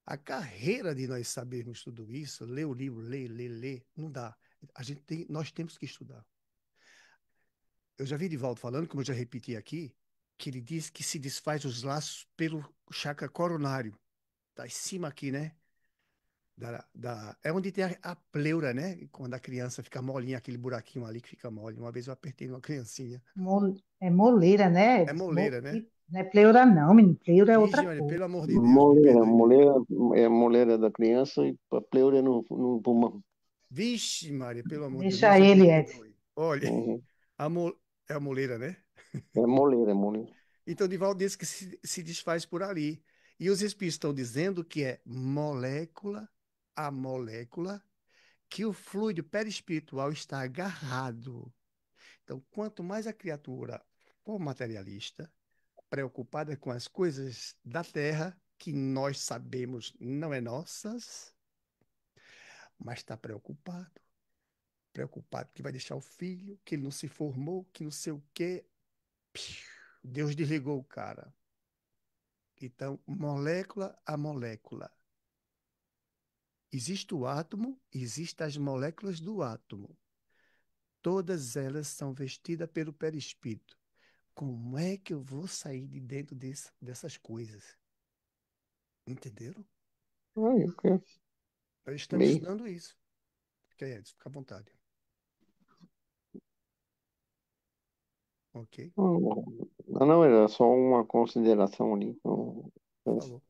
A carreira de nós sabermos tudo isso, ler o livro, ler, não dá. Nós temos que estudar. Eu já vi Divaldo falando, como eu já repeti aqui, que ele diz que se desfaz os laços pelo chakra coronário. Tá em cima aqui, né? É onde tem a pleura, né? Quando a criança fica molinha, aquele buraquinho ali que fica mole. Uma vez eu apertei uma criancinha. É moleira, né? É moleira, né? Não é pleura, não, menino. Pleura é outra Virgem Maria, coisa. pelo amor de Deus, me Moleira, perdoe. moleira é a moleira da criança e a pleura é no pulmão. Vixe, Maria, pelo amor de Deus, Deixa Deus me ele, Edson. perdoe. Olha, Uhum. a mo... é a moleira, né? É moleira, é moleira. Então, Divaldo diz que se desfaz por ali. E os espíritos estão dizendo que é molécula a molécula que o fluido perispiritual está agarrado. Então, quanto mais a criatura for materialista, preocupada com as coisas da terra, que nós sabemos não é nossas, mas está preocupado que vai deixar o filho, que ele não se formou, que não sei o quê. Piu, Deus desligou o cara. Então, molécula a molécula. Existe o átomo, existem as moléculas do átomo. Todas elas são vestidas pelo perispírito. Como é que eu vou sair de dentro dessas coisas? Entenderam? Ai, eu quero. Nós estamos Bem, estudando isso. Fica à vontade. Ok? não, era só uma consideração ali Por favor.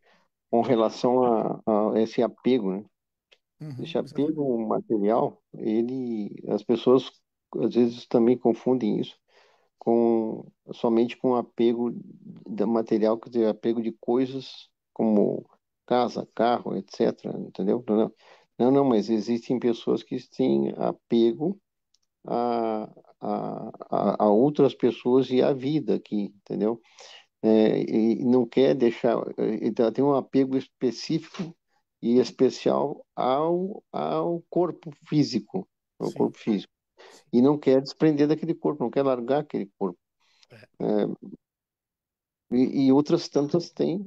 com relação a esse apego, né? Uhum, Esse exatamente. apego material, as pessoas às vezes também confundem isso somente com apego da material, quer dizer, apego de coisas como casa, carro, etc. Entendeu? Não, mas existem pessoas que têm apego a, a outras pessoas e à vida aqui, entendeu? E não quer deixar, então tem um apego específico e especial ao corpo físico, ao Sim, corpo físico, sim. e não quer desprender daquele corpo, não quer largar aquele corpo. É, E outras tantas têm,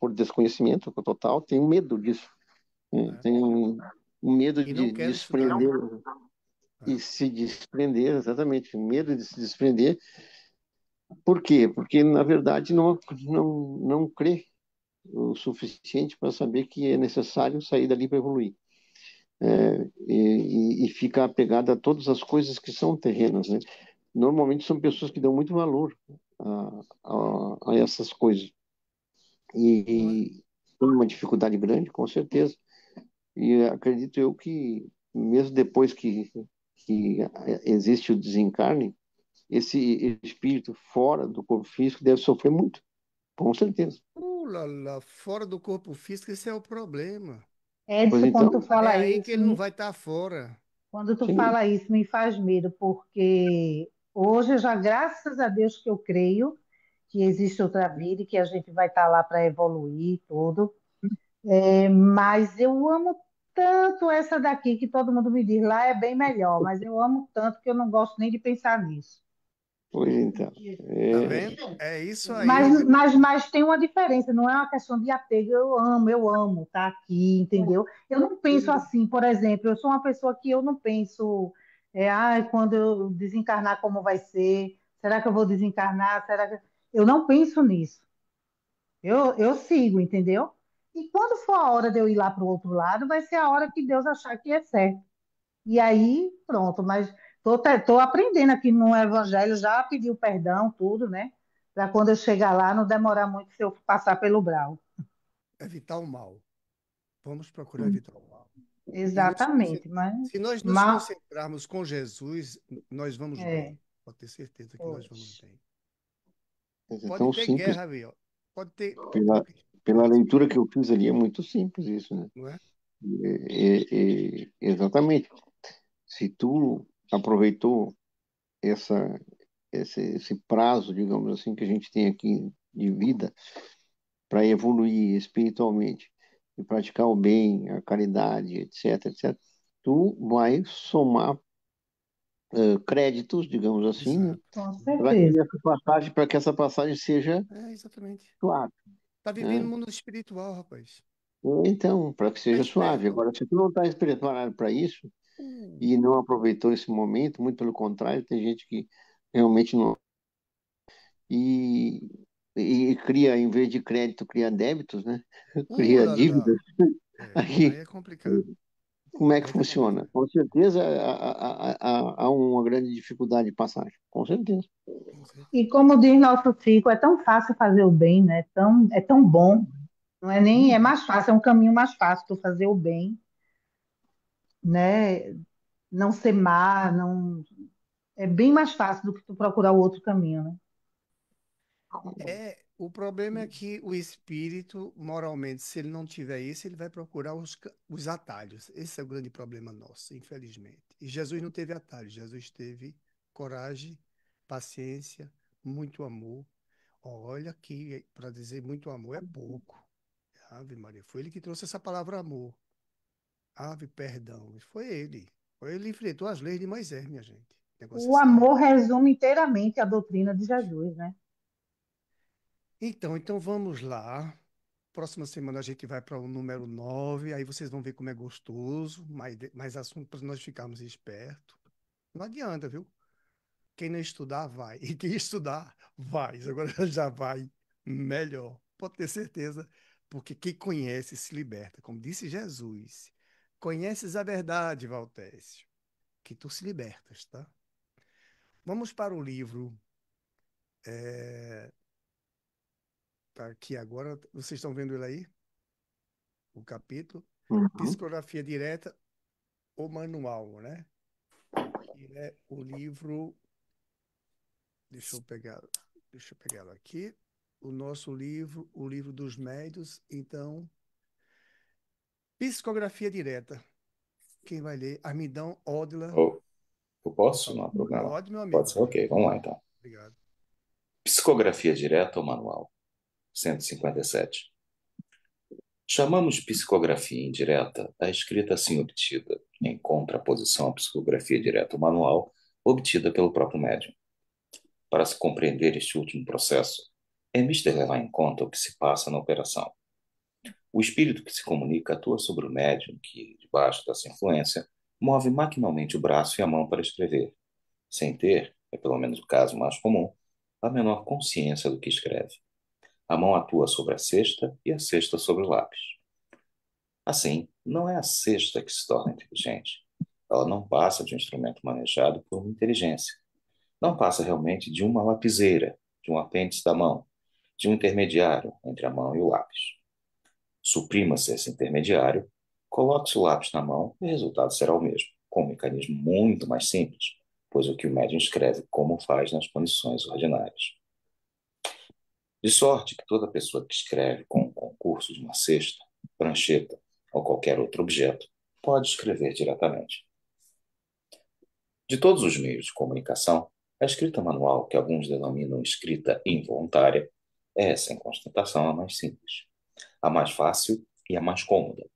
por desconhecimento total, têm medo disso, né? é. Tem um medo E não de quero estudar, desprender né? e É, se desprender, exatamente, medo de se desprender. Por quê? Porque, na verdade, não crê o suficiente para saber que é necessário sair dali para evoluir. E ficar apegado a todas as coisas que são terrenas, né? Normalmente são pessoas que dão muito valor a essas coisas. não é? E tem uma dificuldade grande, com certeza. E acredito eu que, mesmo depois que existe o desencarne, esse espírito fora do corpo físico deve sofrer muito, com certeza. Lá, fora do corpo físico, esse é o problema. Pois Edson, quando tu então, É fala aí que isso, ele não vai estar fora. quando tu sim, fala isso, me faz medo, porque hoje eu já, graças a Deus que eu creio que existe outra vida e que a gente vai estar lá para evoluir e tudo. Mas eu amo tanto essa daqui que todo mundo me diz lá é bem melhor, mas eu amo tanto que eu não gosto nem de pensar nisso. pois então. Tá É, vendo? É isso aí, Mas, viu? mas tem uma diferença, não é uma questão de apego. Eu amo estar aqui, entendeu? Eu não penso assim, por exemplo, eu sou uma pessoa que eu não penso, quando eu desencarnar, como vai ser? Será que eu vou desencarnar? Eu não penso nisso. Eu sigo, entendeu? E quando for a hora de eu ir lá para o outro lado, vai ser a hora que Deus achar que é certo. E aí, pronto, mas tô aprendendo aqui no Evangelho, já pedi o perdão, tudo, né? Para quando eu chegar lá, não demorar muito se eu passar pelo brau. Evitar o mal. Vamos procurar evitar o mal. E Exatamente, mas se nós nos mal, concentrarmos com Jesus, nós vamos é, bem. Pode ter certeza que nós vamos pois, bem. é Pode tão ter simples. guerra, viu? Pode ter. Pela, pela leitura que eu fiz ali, é muito simples isso, né? Não é? Exatamente. Se tu aproveitou essa, esse prazo, digamos assim, que a gente tem aqui de vida para evoluir espiritualmente e praticar o bem, a caridade, etc, etc, tu vai somar créditos, digamos assim, né? Exato. com Para certeza. que essa passagem seja É, exatamente. suave, Tá vivendo no né? mundo espiritual, rapaz. Então, para que Tá seja suave. esperto. Agora, se tu não está preparado para isso Uh, e não aproveitou esse momento, muito pelo contrário, tem gente que realmente não. E, e cria, em vez de crédito, cria débitos, né? Cria dívidas. lá. É, aí Aí, é complicado. como é que Aí tá funciona? complicado. Com certeza há uma grande dificuldade de passagem. Com certeza. Com E certeza. como diz nosso Chico, é tão fácil fazer o bem, né? É tão bom. Não é nem, é mais fácil, é um caminho mais fácil tu fazer o bem, né? Não ser má, não, é bem mais fácil do que tu procurar o outro caminho, né? É, o problema é que o espírito, moralmente, se ele não tiver isso, ele vai procurar os atalhos. Esse é o grande problema nosso, infelizmente. E Jesus não teve atalhos, Jesus teve coragem, paciência, muito amor. Olha que para dizer muito amor é pouco. Ave Maria, foi ele que trouxe essa palavra amor. Ave perdão, foi ele. Foi ele que enfrentou as leis de Moisés, minha gente. O negócio é O sério. amor resume inteiramente a doutrina de Jesus, né? Então vamos lá. Próxima semana a gente vai para o número 9. Aí vocês vão ver como é gostoso, mais assunto para nós ficarmos espertos. Não adianta, viu? Quem não estudar, vai. E quem estudar, vai. Agora já vai melhor. Pode ter certeza, porque quem conhece se liberta. Como disse Jesus, conheces a verdade, Valtécio, que tu se libertas, tá? Vamos para o livro. Tá aqui agora. Vocês estão vendo ele aí? O capítulo. Uhum. Psicografia direta ou manual, né? Que é o livro. Deixa eu pegar, deixa eu pegar ela aqui. O nosso livro, o livro dos médios. Então, psicografia direta. Quem vai ler? Armidão Odila, Eu por posso? Não há favor. problema. Pode, meu Pode amigo. ser, ok. Vamos lá então. Obrigado. Psicografia direta ou manual? 157. Chamamos de psicografia indireta a escrita assim obtida, em contraposição à psicografia direta ou manual, obtida pelo próprio médium. Para se compreender este último processo, é mister levar em conta o que se passa na operação. O espírito que se comunica atua sobre o médium que, debaixo dessa influência, move maquinalmente o braço e a mão para escrever, sem ter, é pelo menos o caso mais comum, a menor consciência do que escreve. A mão atua sobre a cesta e a cesta sobre o lápis. Assim, não é a cesta que se torna inteligente. Ela não passa de um instrumento manejado por uma inteligência. Não passa realmente de uma lapiseira, de um apêndice da mão, de um intermediário entre a mão e o lápis. Suprima-se esse intermediário, coloque-se o lápis na mão e o resultado será o mesmo, com um mecanismo muito mais simples, pois o que o médium escreve como faz nas condições ordinárias. De sorte que toda pessoa que escreve com um concurso de uma cesta, prancheta ou qualquer outro objeto pode escrever diretamente. De todos os meios de comunicação, a escrita manual, que alguns denominam escrita involuntária, é, sem constatação, a mais simples, a mais fácil e a mais cômoda,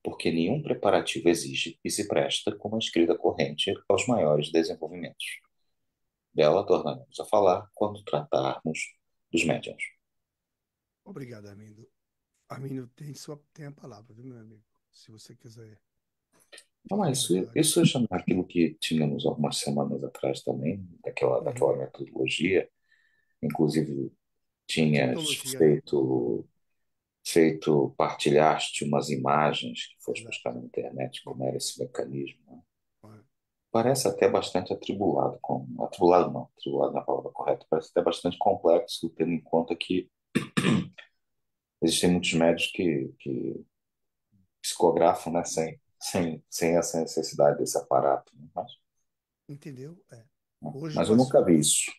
porque nenhum preparativo exige e se presta como a escrita corrente aos maiores desenvolvimentos. Dela tornaremos a falar quando tratarmos dos médiuns. Obrigado, Armindo. Armindo tem a palavra, viu, meu amigo? Se você quiser, Não, fique à mas vontade. isso é já aquilo que tínhamos algumas semanas atrás também, daquela Uhum. metodologia. Inclusive, tinhas Tipologia, né? partilhaste umas imagens que foste Exato. buscar na internet, como era esse mecanismo, né? Olha, Parece até bastante atribulado, atribulado não, atribulado não é a palavra correta, parece até bastante complexo, tendo em conta que existem muitos médios que psicografam, né, sem essa necessidade desse aparato, né? entendeu? É. Hoje Mas eu nunca vi isso.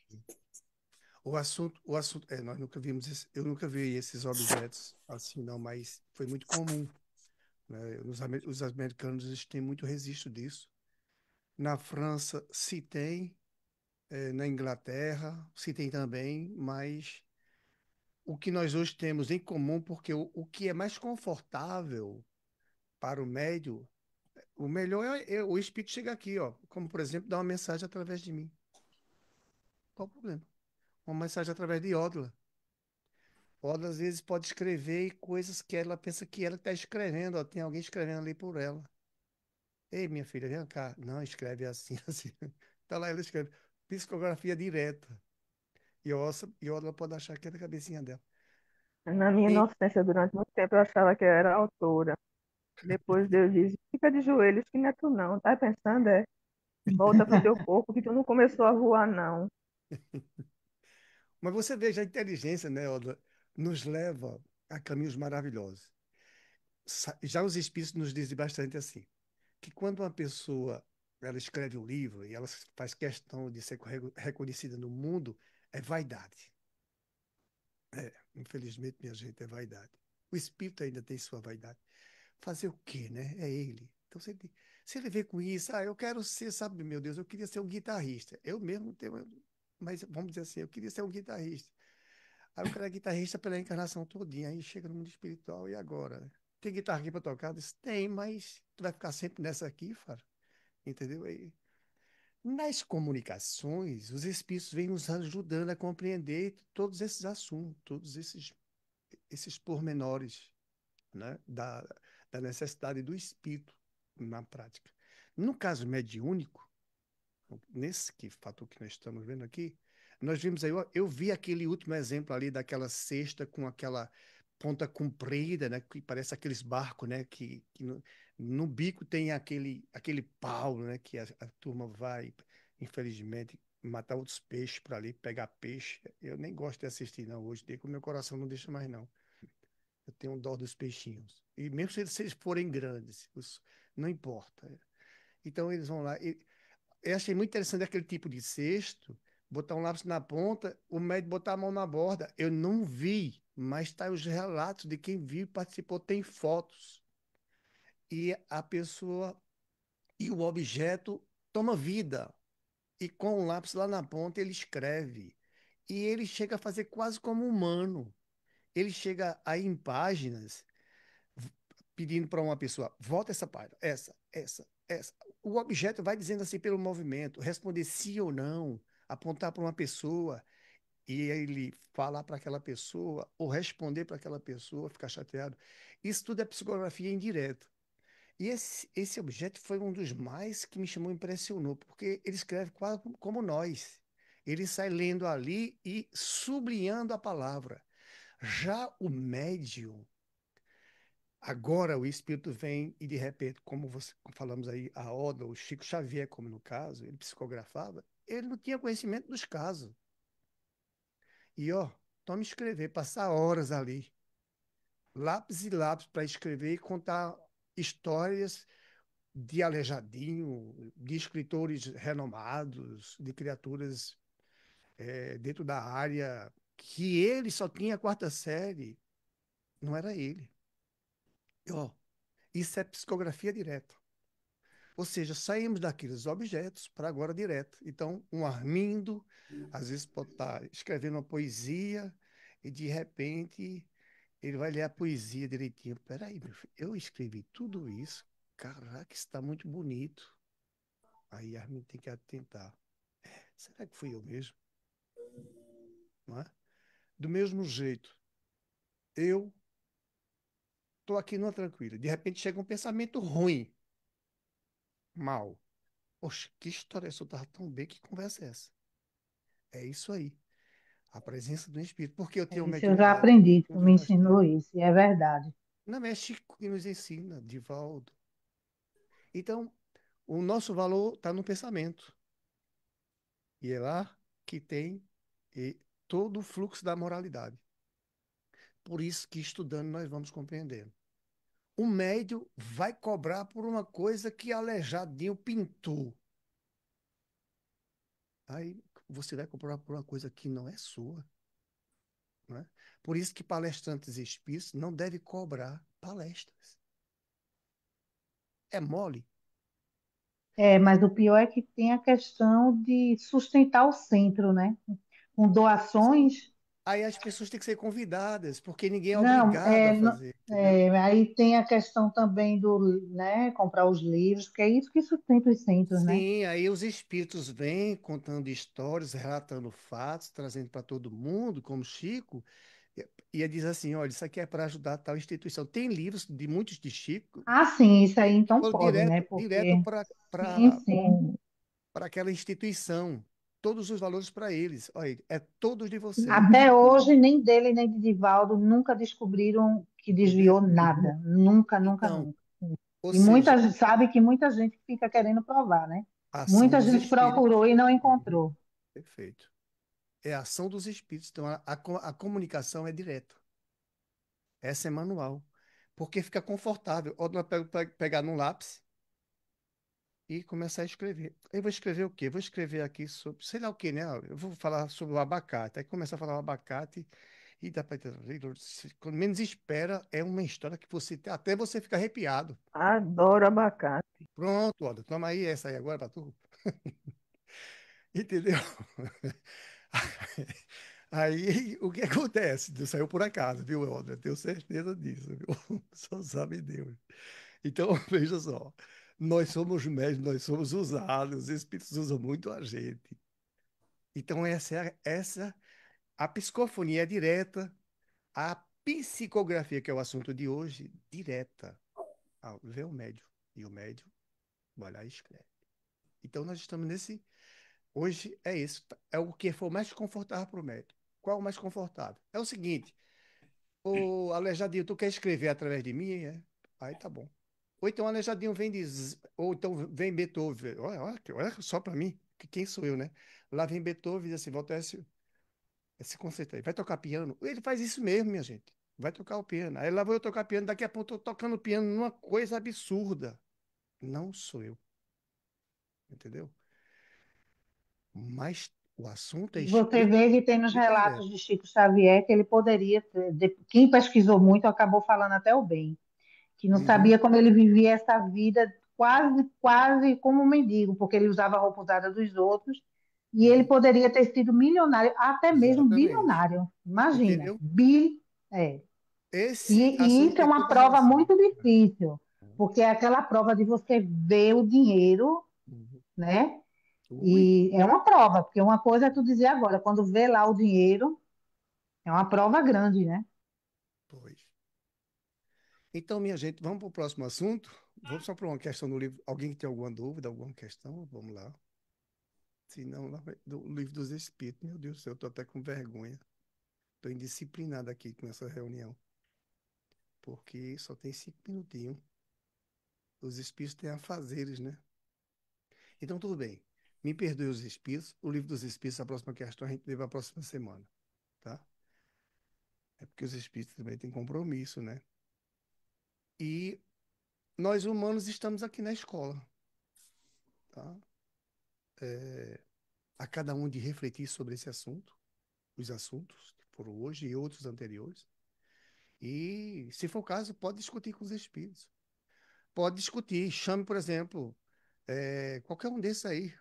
nós nunca vimos eu nunca vi esses objetos assim, não, mas foi muito comum, né? Os americanos eles têm muito registro disso. Na França se tem, na Inglaterra se tem também, mas o que nós hoje temos em comum, porque o que é mais confortável para o médio, o melhor é o espírito chegar aqui, ó, como por exemplo, dar uma mensagem através de mim. Qual o problema? Uma mensagem através de Odla. Odla às vezes pode escrever coisas que ela pensa que ela está escrevendo, ó, tem alguém escrevendo ali por ela. Ei, minha filha, vem cá. Não, escreve assim, assim. Tá lá, ela escreve. Psicografia direta. E Odla pode achar que é da cabecinha dela. Na minha E, inocência, durante muito tempo, eu achava que eu era autora. Depois Deus diz, fica de joelhos, que não é tu não. Tá pensando, é? Volta pro teu corpo, que tu não começou a voar, não. mas você veja a inteligência, né, Odla, nos leva a caminhos maravilhosos. Já os espíritos nos dizem bastante assim, que quando uma pessoa ela escreve um livro e ela faz questão de ser reconhecida no mundo, é vaidade. Infelizmente, minha gente, é vaidade. O espírito ainda tem sua vaidade. Fazer o quê, né? É ele. Então, se ele vê com isso, eu quero ser, sabe, meu Deus, eu queria ser um guitarrista. Eu mesmo tenho, mas vamos dizer assim, eu queria ser um guitarrista. Aí o cara é guitarrista pela encarnação todinha, aí chega no mundo espiritual, e agora? Tem guitarra aqui para tocar? Eu disse, tem, mas tu vai ficar sempre nessa aqui, Fara. Entendeu? Aí, nas comunicações, os espíritos vêm nos ajudando a compreender todos esses assuntos, todos esses pormenores, né, da necessidade do espírito na prática. No caso mediúnico, nesse fator que nós estamos vendo aqui, nós vimos aí, eu vi aquele último exemplo ali daquela cesta com aquela ponta comprida, né, que parece aqueles barcos, né, que no bico tem aquele pau, né, que a turma vai, infelizmente, matar outros peixes por ali, pegar peixe. Eu nem gosto de assistir, não, hoje, que o meu coração não deixa mais, não. Eu tenho dó dos peixinhos. E mesmo se eles forem grandes, não importa. Então eles vão lá. Eu achei muito interessante aquele tipo de cesto, botar um lápis na ponta, o médico botar a mão na borda. Eu não vi, mas tá os relatos de quem viu e participou, tem fotos. E a pessoa e o objeto toma vida. E com o lápis lá na ponta ele escreve. E ele chega a fazer quase como humano. Ele chega aí em páginas pedindo para uma pessoa, volta essa página, essa. O objeto vai dizendo assim pelo movimento, responder sim ou não, apontar para uma pessoa e ele falar para aquela pessoa ou responder para aquela pessoa, ficar chateado. Isso tudo é psicografia indireta. E esse objeto foi um dos mais que me chamou, impressionou, porque ele escreve quase como nós. Ele sai lendo ali e sublinhando a palavra. Já o médium, agora o espírito vem e de repente, como falamos aí, a Oda, o Chico Xavier, como no caso, ele psicografava, ele não tinha conhecimento dos casos. E ó, tome escrever, passar horas ali, lápis e lápis para escrever e contar histórias de Aleijadinho, de escritores renomados, de criaturas dentro da área, que ele só tinha a quarta série, não era ele. Ó, isso é psicografia direta. Ou seja, saímos daqueles objetos para agora direto. Então, um Armindo, às vezes pode estar escrevendo uma poesia e, de repente, ele vai ler a poesia direitinho. Peraí, meu filho, eu escrevi tudo isso. Caraca, isso está muito bonito. Aí Armindo tem que atentar. Será que fui eu mesmo? Não é? Do mesmo jeito, eu estou aqui numa tranquila. De repente chega um pensamento ruim, mal. Poxa, que história é essa? Eu estava tão bem, que conversa é essa? É isso aí. A presença do Espírito. Porque eu tenho Isso eu já mediunidade. aprendi, tu Tudo me já está. ensinou isso, e é verdade. Não é Chico que nos ensina, Divaldo. Então, o nosso valor está no pensamento. E é lá que tem todo o fluxo da moralidade. Por isso que, estudando, nós vamos compreendendo. O médio vai cobrar por uma coisa que Aleijadinho pintou. Aí você vai cobrar por uma coisa que não é sua. Não é? Por isso que palestrantes espíritos não devem cobrar palestras. É mole. É, mas o pior é que tem a questão de sustentar o centro, né? Com Sim. doações. Aí as pessoas têm que ser convidadas, porque ninguém é Não, obrigado a fazer, entendeu? aí tem a questão também do, né, comprar os livros, que é isso que sustenta os centros, né? Sim, aí os espíritos vêm contando histórias, relatando fatos, trazendo para todo mundo, como Chico, e diz assim: olha, isso aqui é para ajudar tal instituição. Tem livros de muitos de Chico Ah, sim, isso aí que então foram pode, né? direto Porque, sim, sim. para aquela instituição. Todos os valores para eles. Olha, é todos de vocês. Até hoje, nem dele, nem de Divaldo nunca descobriram que Entendeu? desviou nada. Nunca, nunca, Então, nunca. ou E muita seja, gente sabe que muita gente fica querendo provar, né? a ação Muita dos gente espíritos. procurou e não Uhum. encontrou. Perfeito. É a ação dos espíritos. Então, a comunicação é direta. Essa é manual. Porque fica confortável. Ou não pegar num lápis e começar a escrever. Eu vou escrever o quê? Vou escrever aqui sobre, sei lá o quê, né? Eu vou falar sobre o abacate. Aí começa a falar o abacate e dá para quando menos espera, é uma história que até você fica arrepiado. Adoro abacate. Pronto, olha, toma aí essa aí agora para tu. Entendeu? Aí, o que acontece? Deus saiu por acaso, viu, Helder? Eu tenho certeza disso, viu? Só sabe Deus. Então, veja só. Nós somos médios, nós somos usados, os espíritos usam muito a gente. Então, a psicofonia é direta, a psicografia, que é o assunto de hoje, direta. Vê o médium. E o médium vai lá e escreve. Então, nós estamos nesse. Hoje é isso. É o que for mais confortável para o médium. Qual o mais confortável? É o seguinte: ô Aleijadinho, tu quer escrever através de mim? É? Aí tá bom. Ou então Aleijadinho vem ou então vem Beethoven. Olha só para mim, que quem sou eu, né? Lá vem Beethoven e diz assim: volta esse conceito aí. Vai tocar piano? Ele faz isso mesmo, minha gente. Vai tocar o piano. Aí lá vou eu tocar piano. Daqui a pouco eu tô tocando piano numa coisa absurda. Não sou eu, entendeu? Mas o assunto é E você espírito vê que tem nos e direto. relatos de Chico Xavier que ele poderia ter, quem pesquisou muito acabou falando até o bem, que não Uhum, sabia como ele vivia essa vida quase, quase como um mendigo, porque ele usava a roupa usada dos outros, e ele uhum. poderia ter sido milionário, até mesmo Exatamente. bilionário. Imagina, Entendeu? é. Esse E assunto isso é tem uma toda a prova relação. muito difícil, porque é aquela prova de você ver o dinheiro, Uhum. né? Ui, E é uma prova, porque uma coisa é tu dizer agora, quando vê lá o dinheiro, é uma prova grande, né? pois. Então, minha gente, vamos para o próximo assunto. Vamos só para uma questão do livro. Alguém que tem alguma dúvida, alguma questão? Vamos lá. Se não, do livro dos Espíritos. Meu Deus do céu, eu estou até com vergonha. Estou indisciplinado aqui com essa reunião, porque só tem 5 minutinhos. Os Espíritos têm afazeres, né? Então, tudo bem. Me perdoe os Espíritos. O livro dos Espíritos, a próxima questão, a gente leva a próxima semana, tá? É porque os Espíritos também têm compromisso, né? E nós humanos estamos aqui na escola, tá? É, a cada um de refletir sobre esse assunto, os assuntos que foram hoje e outros anteriores. E, se for o caso, pode discutir com os espíritos. Pode discutir. Chame, por exemplo, qualquer um desses aí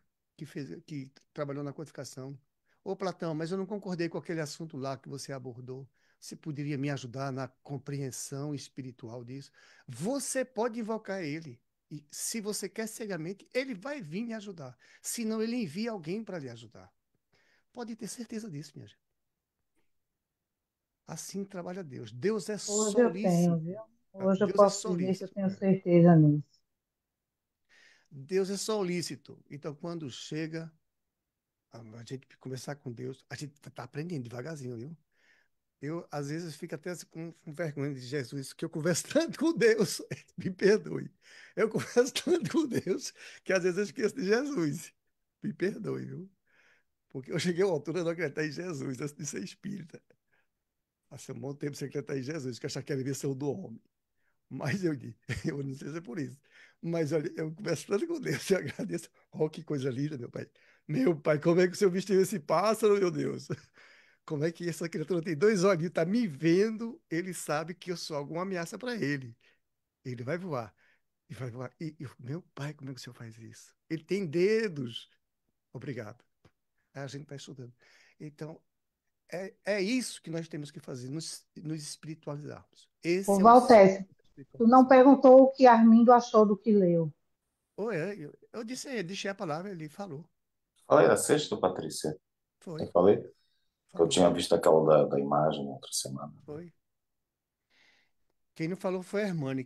que trabalhou na codificação. Ô, Platão, mas eu não concordei com aquele assunto lá que você abordou. Você poderia me ajudar na compreensão espiritual disso? Você pode invocar ele. E se você quer cegamente, ele vai vir lhe ajudar. Senão, ele envia alguém para lhe ajudar. Pode ter certeza disso, minha gente. Assim trabalha Deus. Deus é Hoje eu tenho, solícito. viu? Tá? Hoje eu Deus é posso dizer que eu solícito. tenho certeza nisso. Deus é solícito. Então, quando chega a gente conversar com Deus, a gente está aprendendo devagarzinho, viu? Eu, às vezes, fico até assim com vergonha de Jesus, que eu converso tanto com Deus. Me perdoe. Eu converso tanto com Deus que às vezes eu esqueço de Jesus. Me perdoe, viu? Porque eu cheguei à altura de não acreditar em Jesus, antes de ser espírita. Passei um bom tempo sem acreditar em Jesus, que eu achava que era a versão do homem. Mas eu digo, eu não sei se é por isso. Mas olha, eu converso tanto com Deus, eu agradeço. Oh, que coisa linda, meu pai. Meu pai, como é que o senhor vestiu esse pássaro, meu Deus? Como é que essa criatura tem dois olhinhos, tá me vendo, ele sabe que eu sou alguma ameaça para ele. Ele vai voar. E vai voar. Meu pai, como é que o senhor faz isso? Ele tem dedos. Obrigado. A gente está estudando. Então, é isso que nós temos que fazer, nos espiritualizarmos. Ô, Esse é o Valtécio, centro da tu não espiritualização. perguntou o que Armindo achou do que leu. Eu disse, deixei a palavra, ele falou. Falei da sexta, Patrícia? Foi, Eu falei? Que eu falou, tinha visto aquela da imagem outra semana. foi. Quem não falou foi a Hermane,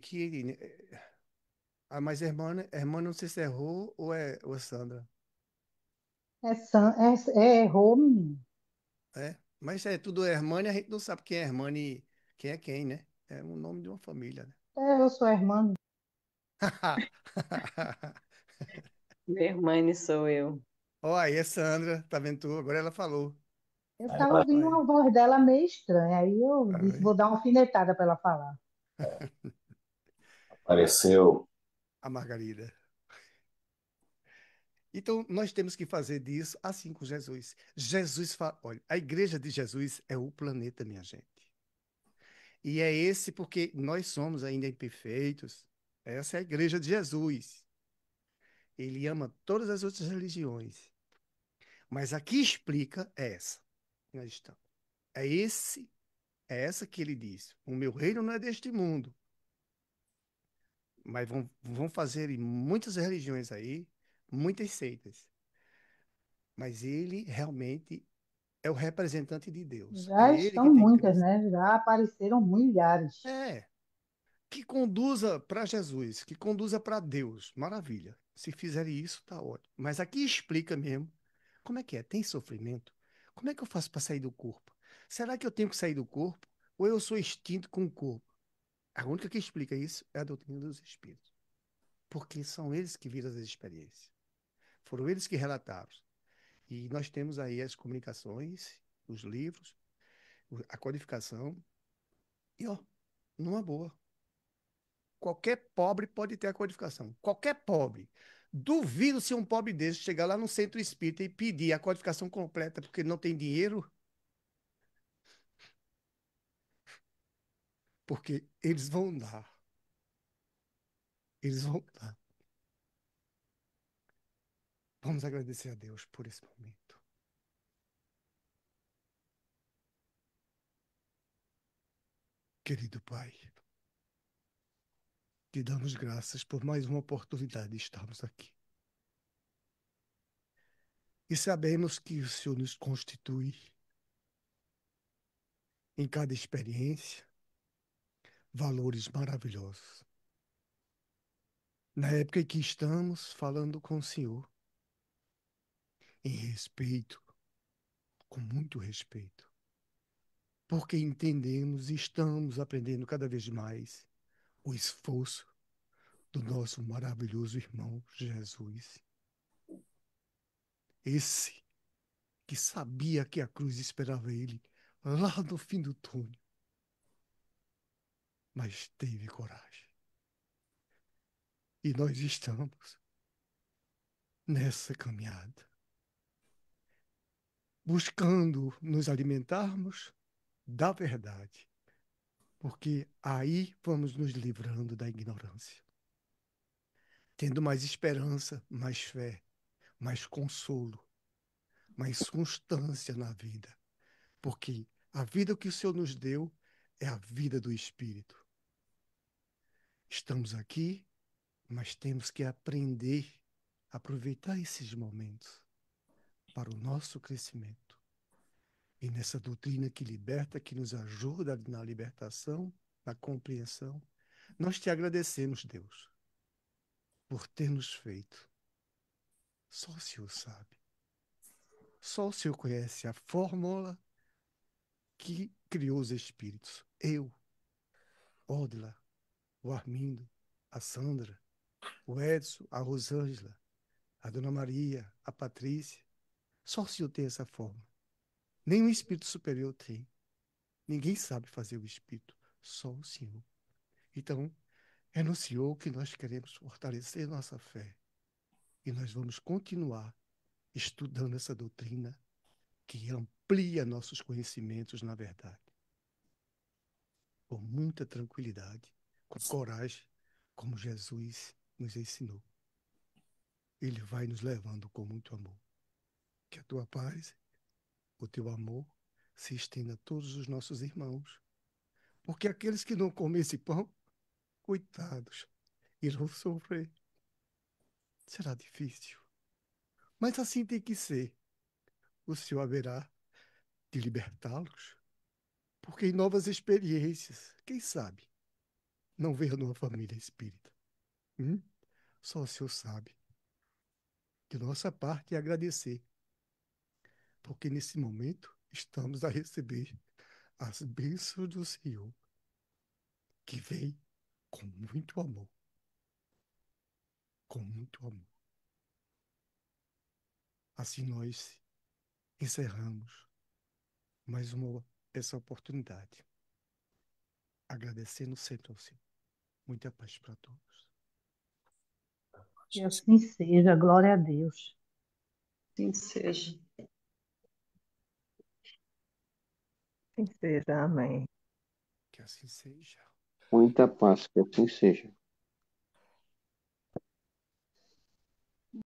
mas a Hermane não sei se é Rô ou é Sandra. É errou, menino. Mas é tudo Hermane, a gente não sabe quem é Hermane, quem é quem, né? É o nome de uma família, né? É, eu sou a irmã. Vermane sou eu. Ó, aí é Sandra, tá vendo tu? Agora ela falou. Eu Aí estava ela ouvindo Aí, uma voz dela meio estranha. Aí eu disse, aí, vou dar uma alfinetada para ela falar. apareceu. a Margarida. Então, nós temos que fazer disso assim com Jesus. Jesus fala, olha, a igreja de Jesus é o planeta, minha gente. E é esse porque nós somos ainda imperfeitos. Essa é a igreja de Jesus. Ele ama todas as outras religiões. Mas a que explica é essa. Nós estamos. É esse, é essa que ele diz. O meu reino não é deste mundo. Mas vão fazer em muitas religiões aí, muitas seitas. Mas ele realmente é o representante de Deus. É Já ele que estão tem muitas, Cristo. né? Já apareceram milhares. É, que conduza para Jesus, que conduza para Deus. Maravilha. Se fizerem isso, tá ótimo. Mas aqui explica mesmo. Como é que é? Tem sofrimento? Como é que eu faço para sair do corpo? Será que eu tenho que sair do corpo? Ou eu sou extinto com o corpo? A única que explica isso é a doutrina dos espíritos. Porque são eles que viram as experiências. Foram eles que relataram. E nós temos aí as comunicações, os livros, a codificação. E, ó, numa boa. Qualquer pobre pode ter a codificação. Qualquer pobre. Duvido se um pobre desse chegar lá no centro espírita e pedir a codificação completa porque ele não tem dinheiro, porque eles vão dar. Eles vão dar. Vamos agradecer a Deus por esse momento. Querido Pai, te damos graças por mais uma oportunidade de estarmos aqui. E sabemos que o Senhor nos constitui em cada experiência valores maravilhosos. Na época em que estamos falando com o Senhor, em respeito, com muito respeito, porque entendemos e estamos aprendendo cada vez mais o esforço do nosso maravilhoso irmão Jesus. Esse que sabia que a cruz esperava ele lá no fim do túnel, mas teve coragem. E nós estamos nessa caminhada, buscando nos alimentarmos da verdade, porque aí vamos nos livrando da ignorância, tendo mais esperança, mais fé, mais consolo, mais constância na vida, porque a vida que o Senhor nos deu é a vida do Espírito. Estamos aqui, mas temos que aprender a aproveitar esses momentos para o nosso crescimento. E nessa doutrina que liberta, que nos ajuda na libertação, na compreensão, nós te agradecemos, Deus, por ter nos feito. Só o Senhor sabe. Só o Senhor conhece a fórmula que criou os espíritos. Eu, Odila, o Armindo, a Sandra, o Edson, a Rosângela, a Dona Maria, a Patrícia. Só o Senhor tem essa forma. Nenhum espírito superior tem. Ninguém sabe fazer o espírito. Só o Senhor. Então, é no Senhor que nós queremos fortalecer nossa fé. E nós vamos continuar estudando essa doutrina que amplia nossos conhecimentos na verdade. Com muita tranquilidade, com coragem, como Jesus nos ensinou. Ele vai nos levando com muito amor. Que a tua paz, o teu amor, se estenda a todos os nossos irmãos. Porque aqueles que não comem esse pão, coitados, irão sofrer. Será difícil. Mas assim tem que ser. O Senhor haverá de libertá-los. Porque em novas experiências, quem sabe, não veio numa família espírita. Só o Senhor sabe. De nossa parte é agradecer. Porque nesse momento estamos a receber as bênçãos do Senhor, que vem com muito amor. Com muito amor. Assim nós encerramos mais essa oportunidade. Agradecendo sempre ao Senhor. Muita paz para todos. Que assim seja, glória a Deus. Assim seja. Assim seja, amém. Que assim seja. Muita paz, que assim seja.